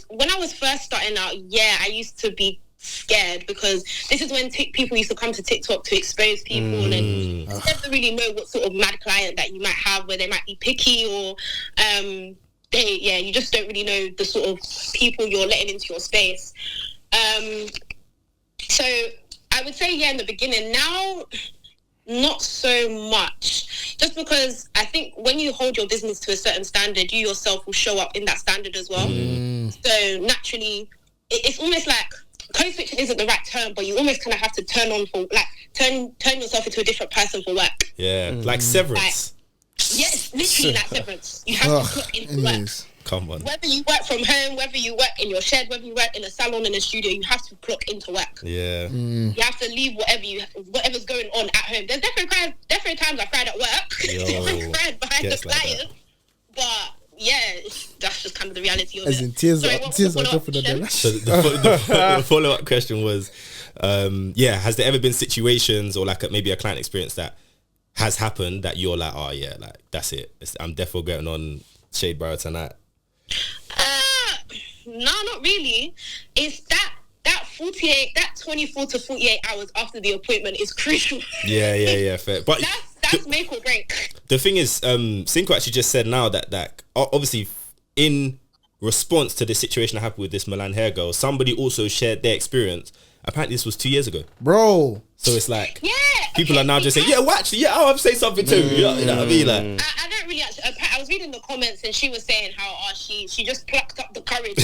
when I was first starting out, I used to be scared because this is when people used to come to TikTok to expose people, and you never really know what sort of mad client that you might have, where they might be picky or you just don't really know the sort of people you're letting into your space. So I would say in the beginning. Now not so much, just because I think when you hold your business to a certain standard, you yourself will show up in that standard as well. So naturally, it's almost like code switching isn't the right term, but you almost kind of have to turn yourself into a different person for work. Like severance. It's literally like severance. You have to put into work. Come on. Whether you work from home, whether you work in your shed, whether you work in a salon, in a studio, you have to clock into work. You have to leave whatever's going on at home. There's definitely times I cried at work. Different cried behind the client. But that's just kind of the reality of it. Tears are dropping on their lashes. So the follow-up question was, has there ever been situations or like maybe a client experience that has happened that you're like, oh yeah, like that's it. I'm definitely getting on Shade Barrow tonight? No, not really. It's that that 24 to 48 hours after the appointment is crucial. Yeah, fair. But that's make or break. the thing is, Cinco actually just said now that obviously in response to the situation that happened with this Milan hair girl, somebody also shared their experience. Apparently this was 2 years ago. Bro. So it's like, Yeah. people are now just saying, well, actually, I'll say something too. You know what I mean? Like, I don't really actually, I was reading the comments and she was saying how she just plucked up the courage,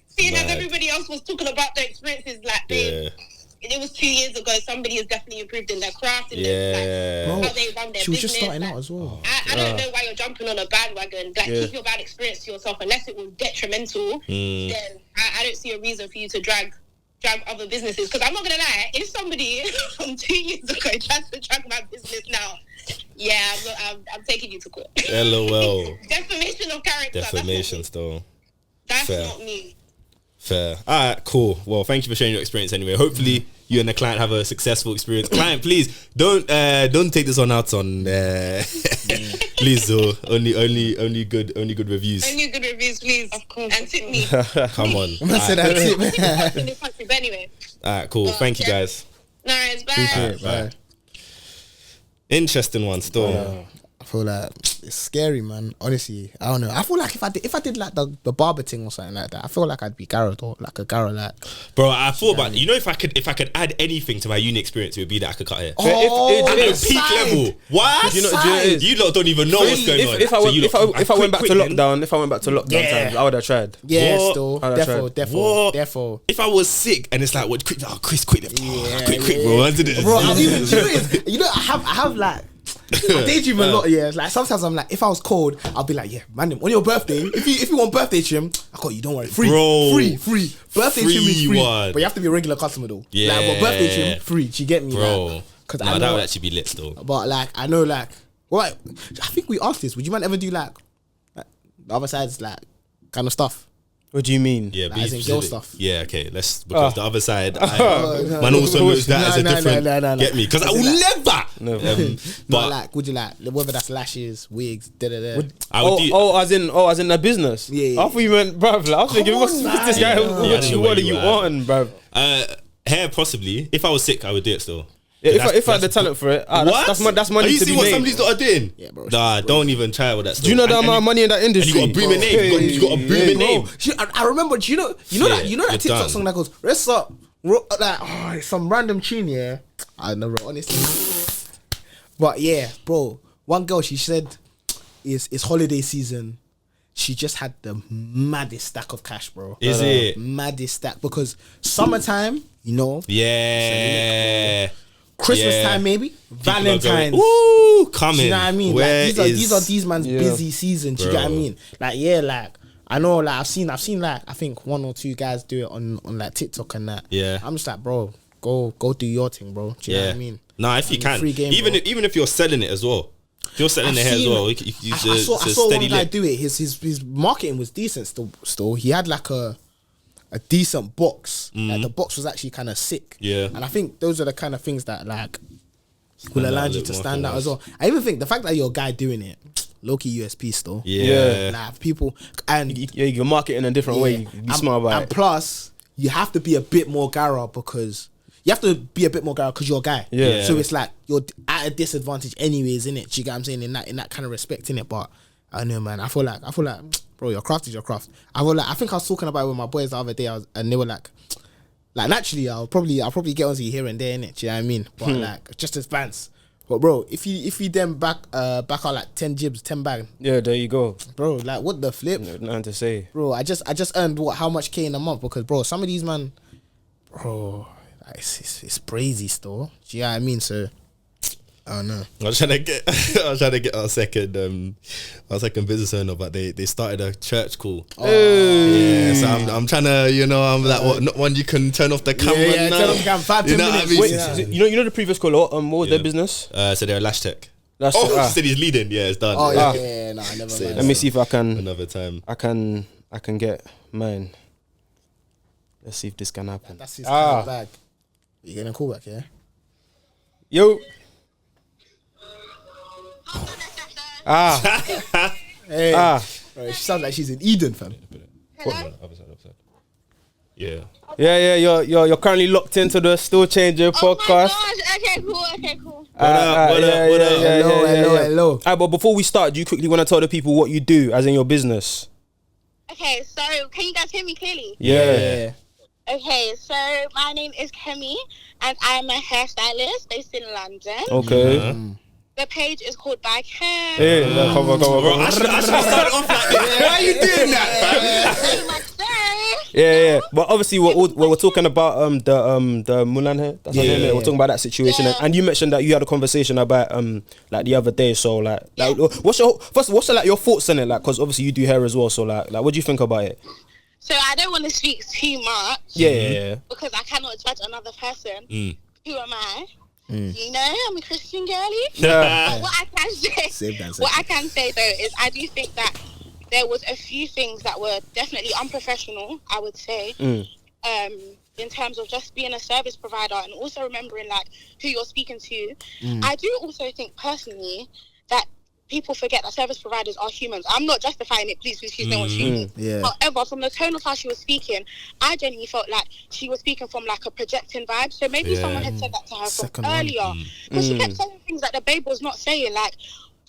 seeing as everybody else was talking about their experiences, like it was 2 years ago. Somebody has definitely improved in their craft and Bro, how they run their she was business. just starting out as well. I don't know why you're jumping on a bandwagon. Like, keep your bad experience to yourself unless it was detrimental. Then I don't see a reason for you to drag other businesses. Because I'm not gonna lie, if somebody from 2 years ago tries to drag my business now, I'm taking you to court. LOL. Defamation of character. Defamation still. That's Fair. not me. Fair. All right, cool. Well, thank you for sharing your experience anyway. Hopefully you and the client have a successful experience. Client, please don't take this one out on please though. Only good reviews. Only good reviews, please. Of course. And tip me. Come on. I said that tip. In this country, but anyway. All right, cool. Thank you guys. No worries, bye. Appreciate it, bye. Interesting one still. I feel like it's scary, man. Honestly, I don't know. I feel like if I did like the barber thing or something like that, I feel like I'd be Garrett or like a Garrett, like. Bro, I thought about if I could add anything to my uni experience, it would be that I could cut hair. Oh, At the peak level. What? You lot don't even know what's going on. If I went back to lockdown times, I would have tried. Yeah, What? still, I'd have defo. If I was sick and it's like, what? Quick, Chris, quick, bro. I have like. I daydream a lot, yeah. Like sometimes I'm like, if I was cold, I'll be like, yeah, man, on your birthday, if you want birthday trim, I got you, don't worry, free, Bro. free. Birthday trim is free, one. but you have to be a regular customer though. Yeah. Like, but birthday trim free. Do you get me, Bro? Because Nah, that would actually be lit still. But like, I know, like, what? I think we asked this. Would you man ever do like the other side's like kind of stuff? What do you mean? Yeah, Like, as in girl stuff. Yeah, okay. Because the other side, man also knows that as a different. No. Get me? Because I will never. But like, would you like whether that's lashes, wigs, I would do. As in the business. Yeah. I thought you meant, bruv. I was thinking, what's this guy? What are you on, bruv? Hair possibly. If I was sick, I would do it still. Yeah, if I had the talent for it, that's money Are you to see be what made. somebody's not doing? Yeah, bro. Nah, don't even try with that stuff. Do you know the amount of money in that industry? And you got a booming name. You got a booming name. I remember. Do you know that you're TikTok done. song that goes "What's up?" It's some random tune, yeah. I don't know, bro, honestly. But yeah, bro. One girl, she said, "It's holiday season." She just had the maddest stack of cash, bro. Is it? Maddest stack because summertime, you know. Yeah. Christmas Yeah. time, maybe People are going, Valentine's. Ooh, coming. Do you know what I mean? Where Like, these are these man's busy season. Do you get what I mean? Like, yeah, like I know, like I've seen like I think one or two guys do it on like TikTok and that. Yeah. I'm just like, bro, go do your thing, bro. Do you know what I mean? Nah, if you And can, free game, even bro. if you're selling it as well, if you're selling the hair as well, you can use I saw steady one guy lip. do it. His marketing was decent. Still, he had like a decent box. Like the box was actually kind of sick. Yeah. And I think those are the kind of things that like will out allow a you little to more stand out for as well. I even think the fact that you're a guy doing it, low key USP still. Yeah. Like people and Yeah, you can market in a different way. You be smart about and it. plus, you have to be a bit more Gara because you're a guy. Yeah. So it's like you're at a disadvantage anyways, innit? Do you get what I'm saying? In that kind of respect, innit? But I don't know, man. I feel like, bro, your craft is your craft. I think I was talking about it with my boys the other day, and they were like naturally, I'll probably get onto you here and there, innit? Do you know what I mean? But like, just advance. But bro, if you then back out like 10 jibs, 10 bag, Yeah, there you go. bro, like what the flip? Nothing to say. Bro, I just earned how much K in a month because bro, some of these man, bro, like, it's crazy still. Do you know what I mean? So I don't know. I was trying to get our second business owner, but they started a church call. Yeah, so I'm trying to, I'm like, what? Not one you can turn off the camera. Yeah, now. turn off the camera, 5-10 You know what I minutes. mean? Wait, So, you know the previous caller. What was their business? So they're Lash Tech. That's He said he's leading. Yeah, it's done. Oh yeah, no, I never mind. Let me see if I can. Another time. I can get mine. Let's see if this can happen. That's his kind of bag. You getting a call back, yeah? Yo. Hey, bro, she sounds like she's in Eden, fam. Hello? Other side. Yeah. Yeah, you're currently locked into the Still Changing podcast. Oh my gosh. Okay, cool. What up? Hello. Alright, but before we start, do you quickly want to tell the people what you do, as in your business? Okay, so can you guys hear me clearly? Yeah. Okay, so my name is Kemi, and I'm a hairstylist based in London. Okay. The page is called By Kim. Hey, come on. Bro, I should have started off like this. Why are you doing that, fam? Yeah. But obviously, we're talking about the Mulan hair. That's her name. We're talking about that situation, and you mentioned that you had a conversation about like the other day. So like what's your like your thoughts on it? Like, because obviously you do hair as well. So like what do you think about it? So I don't want to speak too much. Yeah. Because I cannot judge another person. Who am I? You know, I'm a Christian girlie. But what I can say though is I do think that there was a few things that were definitely unprofessional, I would say, in terms of just being a service provider and also remembering like who you're speaking to. I do also think personally that people forget that service providers are humans. I'm not justifying it, please no one's human. However, from the tone of how she was speaking, I genuinely felt like she was speaking from like a projecting vibe. So maybe someone had said that to her from earlier. Because she kept saying things that the babe was not saying, like,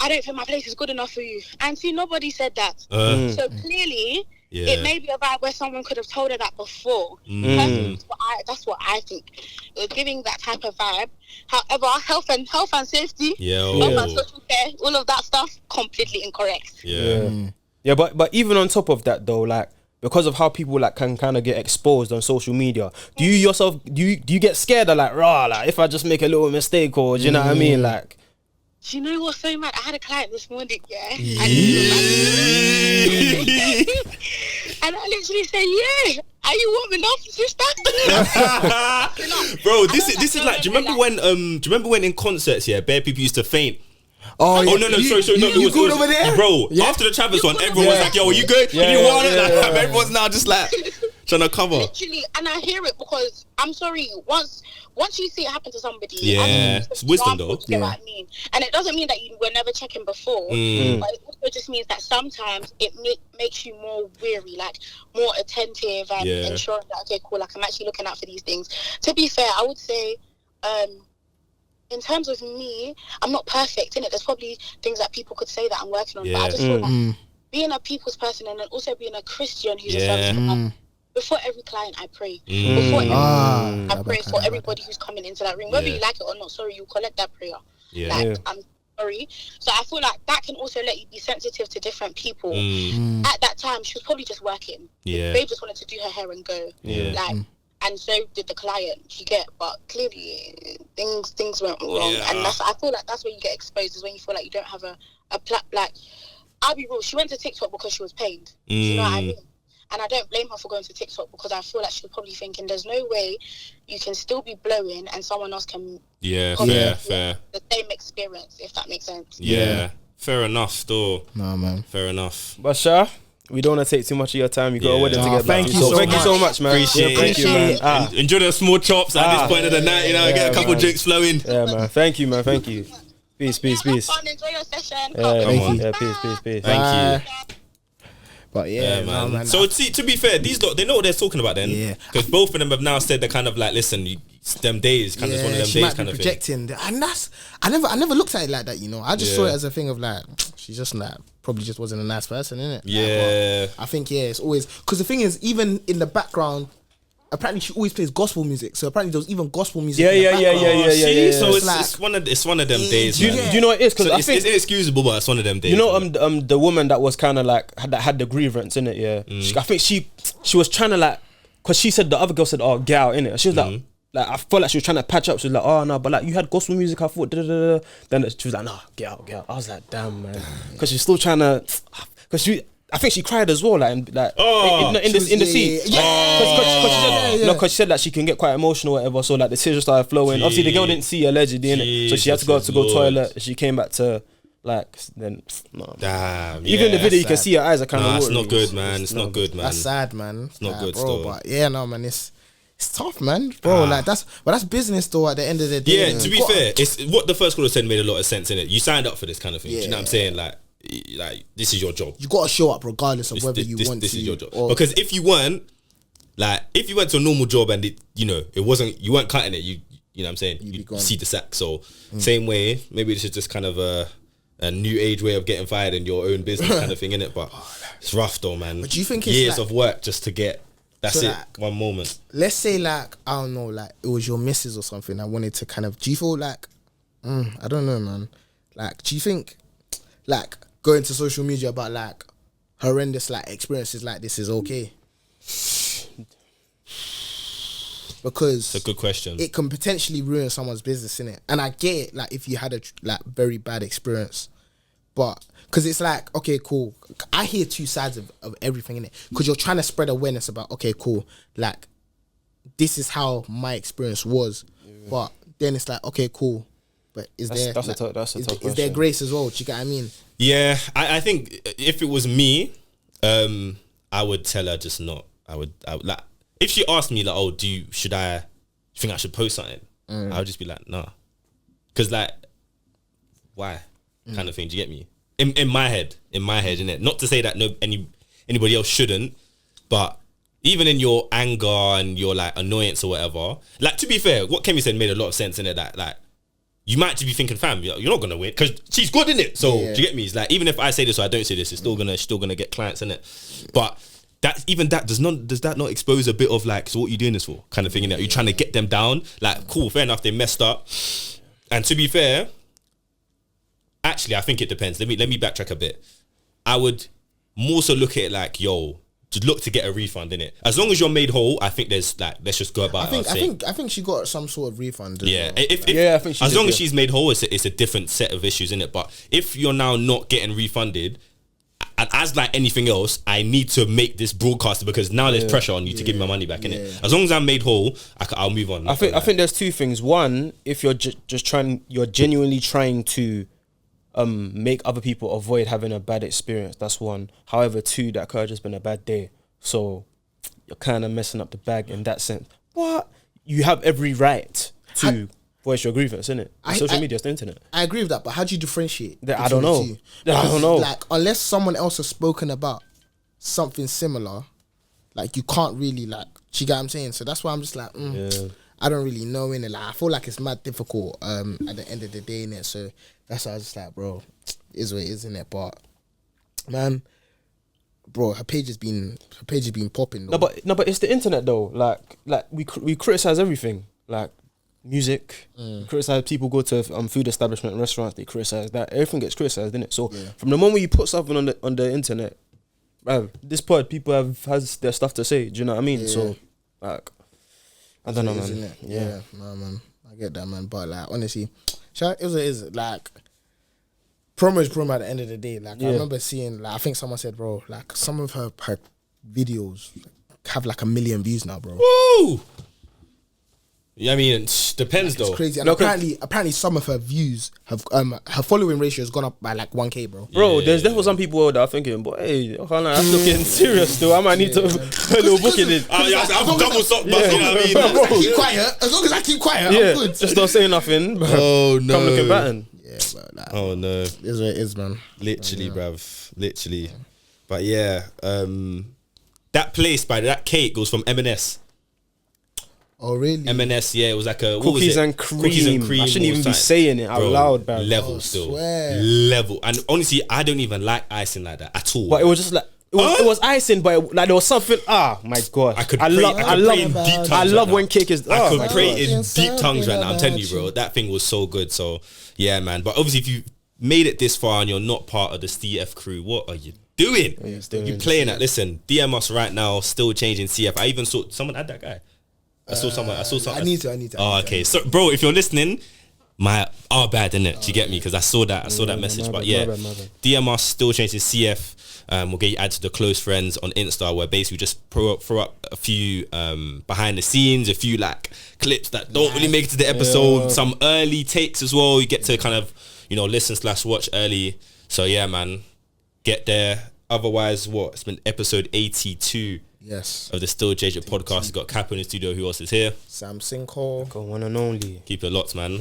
I don't think my place is good enough for you. And see, nobody said that. So clearly, it may be a vibe where someone could have told her that before. Personally, that's what I think. It was giving that type of vibe. However, health and safety, health and social care, all of that stuff, completely incorrect. Yeah, but even on top of that though, like because of how people like can kind of get exposed on social media, do you yourself do you get scared of like like if I just make a little mistake, or do you know what I mean, like? Do you know what's so mad? I had a client this morning, and I literally said, are you warming up, sister? Bro, this is like, do you remember when in concerts, bare people used to faint? Sorry, no, you good over there? Bro, after the Travis one, everyone was like, yo, are you good? You want it? Like, everyone's now just like trying to cover. Literally, and I hear it because, I'm sorry, once you see it happen to somebody, it's wisdom though. You know what I mean? And it doesn't mean that you were never checking before, but it also just means that sometimes it makes you more wary, like more attentive and ensuring that, okay, cool, like I'm actually looking out for these things. To be fair, I would say, in terms of me, I'm not perfect, innit? There's probably things that people could say that I'm working on, but I just feel like being a people's person and then also being a Christian who's a service provider, before every client I pray. Before every I pray for everybody who's coming into that room. Whether you like it or not, sorry, you collect that prayer. I'm sorry. So I feel like that can also let you be sensitive to different people. At that time, she was probably just working. Babe just wanted to do her hair and go. And so did the client, you get, but clearly things went wrong. And I feel like that's when you get exposed, is when you feel like you don't have a like, I'll be real, she went to TikTok because she was paid. Do you know what I mean? And I don't blame her for going to TikTok, because I feel like she was probably thinking there's no way you can still be blowing and someone else can fair the same experience, if that makes sense. Fair enough still. No, man. Fair enough. But Shah, we don't want to take too much of your time. You got a wedding to get back to. Thank you so much, man. Appreciate it, man. Enjoy the small chops at this point of the night, get a couple drinks flowing. Yeah, man. Thank you, man. Thank you. Peace. Have fun, enjoy your session. Peace. Thank you. But man. So to be fair, these lot, they know what they're talking about then. Because both of them have now said they're kind of like, listen, them days, kind of one of them days kind of projecting. And that's, I never looked at it like that, you know. I just saw it as a thing of like, she's just like, probably just wasn't a nice person, innit? Yeah. I think, it's always, because the thing is, even in the background, apparently she always plays gospel music. So apparently there was even gospel music. Yeah. So it's one of them days. Do you know what it is? Because it's inexcusable, but it's one of them days. You know, the woman that was kind of like had the grievance in it. Yeah, I think she was trying to like, because she said the other girl said, "Oh, get out," in it. She was like I felt like she was trying to patch up. She was like, "Oh no, but like you had gospel music." I thought, Then she was like, "No, get out." I was like, "Damn, man," because she's still trying to, because I think she cried as well, like in the scene. Because she said that she can get quite emotional, or whatever. So like the tears started flowing. Obviously, the girl didn't see allegedly, innit? So she had to go toilet. She came back to like then. No. Damn. Even in the video, you can see her eyes are kind of. It's not good, man. It's not good, man. That's sad, man. It's not good, bro. still. But man, it's tough, man, bro. Like that's business, though. At the end of the day, to be fair, it's what the first caller said made a lot of sense in it. You signed up for this kind of thing. Do you know what I'm saying? Like this is your job. You got to show up regardless of whether you want to. This is your job. Because if you weren't, Like, if you went to a normal job and it wasn't, you weren't cutting it, you know what I'm saying? You'd be You gone. see the sack. So same way, maybe this is just kind of a new age way of getting fired in your own business kind of thing, innit? But it's rough though, man. But do you think it's years like- of work just to get, that's So it, like- one moment. Let's say like, I don't know, like it was your missus or something. I wanted to kind of, do you feel like, I don't know, man. Like, do you think like going to social media about like horrendous like experiences like this is okay? Because It's a good question. it can potentially ruin someone's business, innit? And I get it, like if you had a like very bad experience, but because it's like, okay, cool. I hear two sides of everything in it. Because you're trying to spread awareness about, okay, cool. Like, this is how my experience was. But then it's like, okay, cool. But is there That's a like, tough is there question. grace as well? Do you get what I mean? Yeah, I think if it was me, I would tell her just not. I would like, if she asked me like, oh, do you think I should post something? I would just be like, nah. Because like, why? Kind of thing. Do you get me? In my head, innit? Not to say that anybody else shouldn't, but even in your anger and your like annoyance or whatever, like, to be fair, what Kemi said made a lot of sense in it. That like, you might just be thinking, fam, you're not gonna win because she's good, innit? So Yeah. do you get me? It's like, even if I say this or I don't say this, it's still gonna get clients, innit? But does that not expose a bit of like, so what are you doing this for? Kind of thing, innit? You're trying to get them down. Like, cool, fair enough, they messed up. And to be fair, actually, I think it depends. Let me backtrack a bit. I would more so look at it like, yo, just look to get a refund, innit? As long as you're made whole, I think there's like, let's just go about I our thing. think she got some sort of refund. As Yeah, well. I think she as did, long as yeah. she's made whole, it's a different set of issues, innit? But if you're now not getting refunded, and as like anything else, I need to make this broadcast because now there's pressure on you to give me my money back, innit? Yeah. As long as I'm made whole, I'll move on. I think there's two things. One, if you're you're genuinely trying to make other people avoid having a bad experience. That's one. However, two, that could have just been a bad day. So you're kind of messing up the bag in that sense. But you have every right to voice your grievance, innit? Social media, it's the internet. I agree with that, but how do you differentiate? I don't know. between the two? I don't know. Like, unless someone else has spoken about something similar, like, you can't really, like, do you get what I'm saying? So that's why I'm just like, I don't really know, innit? Like, I feel like it's mad difficult at the end of the day, innit? So that's why I was just like, bro, it is what it is, innit? But, man, bro, her page has been popping, though. No, but it's the internet though. Like we criticize everything. Like music, criticize people go to food establishment and restaurants. They criticize that. Everything gets criticized, innit? So from the moment you put something on the internet, this pod, people has their stuff to say. Do you know what I mean? Yeah. So like, I don't know, man. Isn't it? Yeah, no, man, I get that, man. But like, honestly, it is like, promo is promo at the end of the day. Like, I remember seeing, like, I think someone said, bro, like, some of her videos have like 1 million views now, bro. Woo! Yeah, I mean, it depends though. It's crazy. And apparently some of her views have her following ratio has gone up by like 1K, bro. Bro, there's definitely some people that are thinking, but hey, that's looking serious though. I might need to put a little booking in. I'm double sock, but you know what I mean? As long as I keep quiet, I'm good. Just don't say nothing. Oh no! Come looking batten. Yeah, but like, Oh no! it is what it is, man. Literally, bruv. Literally. But yeah, that place by that cake goes from M&S. Oh really? M&S, yeah, it was like a what was Cookies it? and cream. Cookies and cream. I shouldn't or even be something. saying it out loud, bro. Level Oh, still, swear. level. And honestly, I don't even like icing like that at all. But it was just like it was icing, but like there was something. My god! I could I pray- love I could pray in deep tongues I right love now. when cake is. I Oh could my pray god. in Something deep tongues right now. I'm telling you, about bro. That thing was so good. So yeah, man. But obviously, if you made it this far and you're not part of the CF crew, what are you doing? You playing that? Listen, DM us right now. Still changing CF. I even saw someone add that guy. I saw someone. I need to. Oh, okay. So, bro, if you're listening, our bad, innit? Do you get me? Because I saw that message. my But bad, yeah, my bad. DM us. Still changing CF. We'll get you added to the close friends on Insta, where basically we just throw up a few behind the scenes, a few like clips that don't really make it to the episode, some early takes as well. You get to kind of listen/watch early. So yeah, man, get there. Otherwise, what? It's been episode 82 Yes. of the Still JJ podcast. We've got Cap in the studio. Who else is here? Sam Sinko. Go one and only. Keep it locked, man.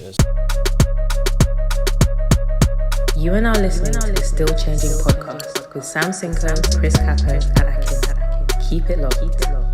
You are now listening to the Still Changing podcast with Sam Sinko, Chris Capo, and Akin. Keep it locked.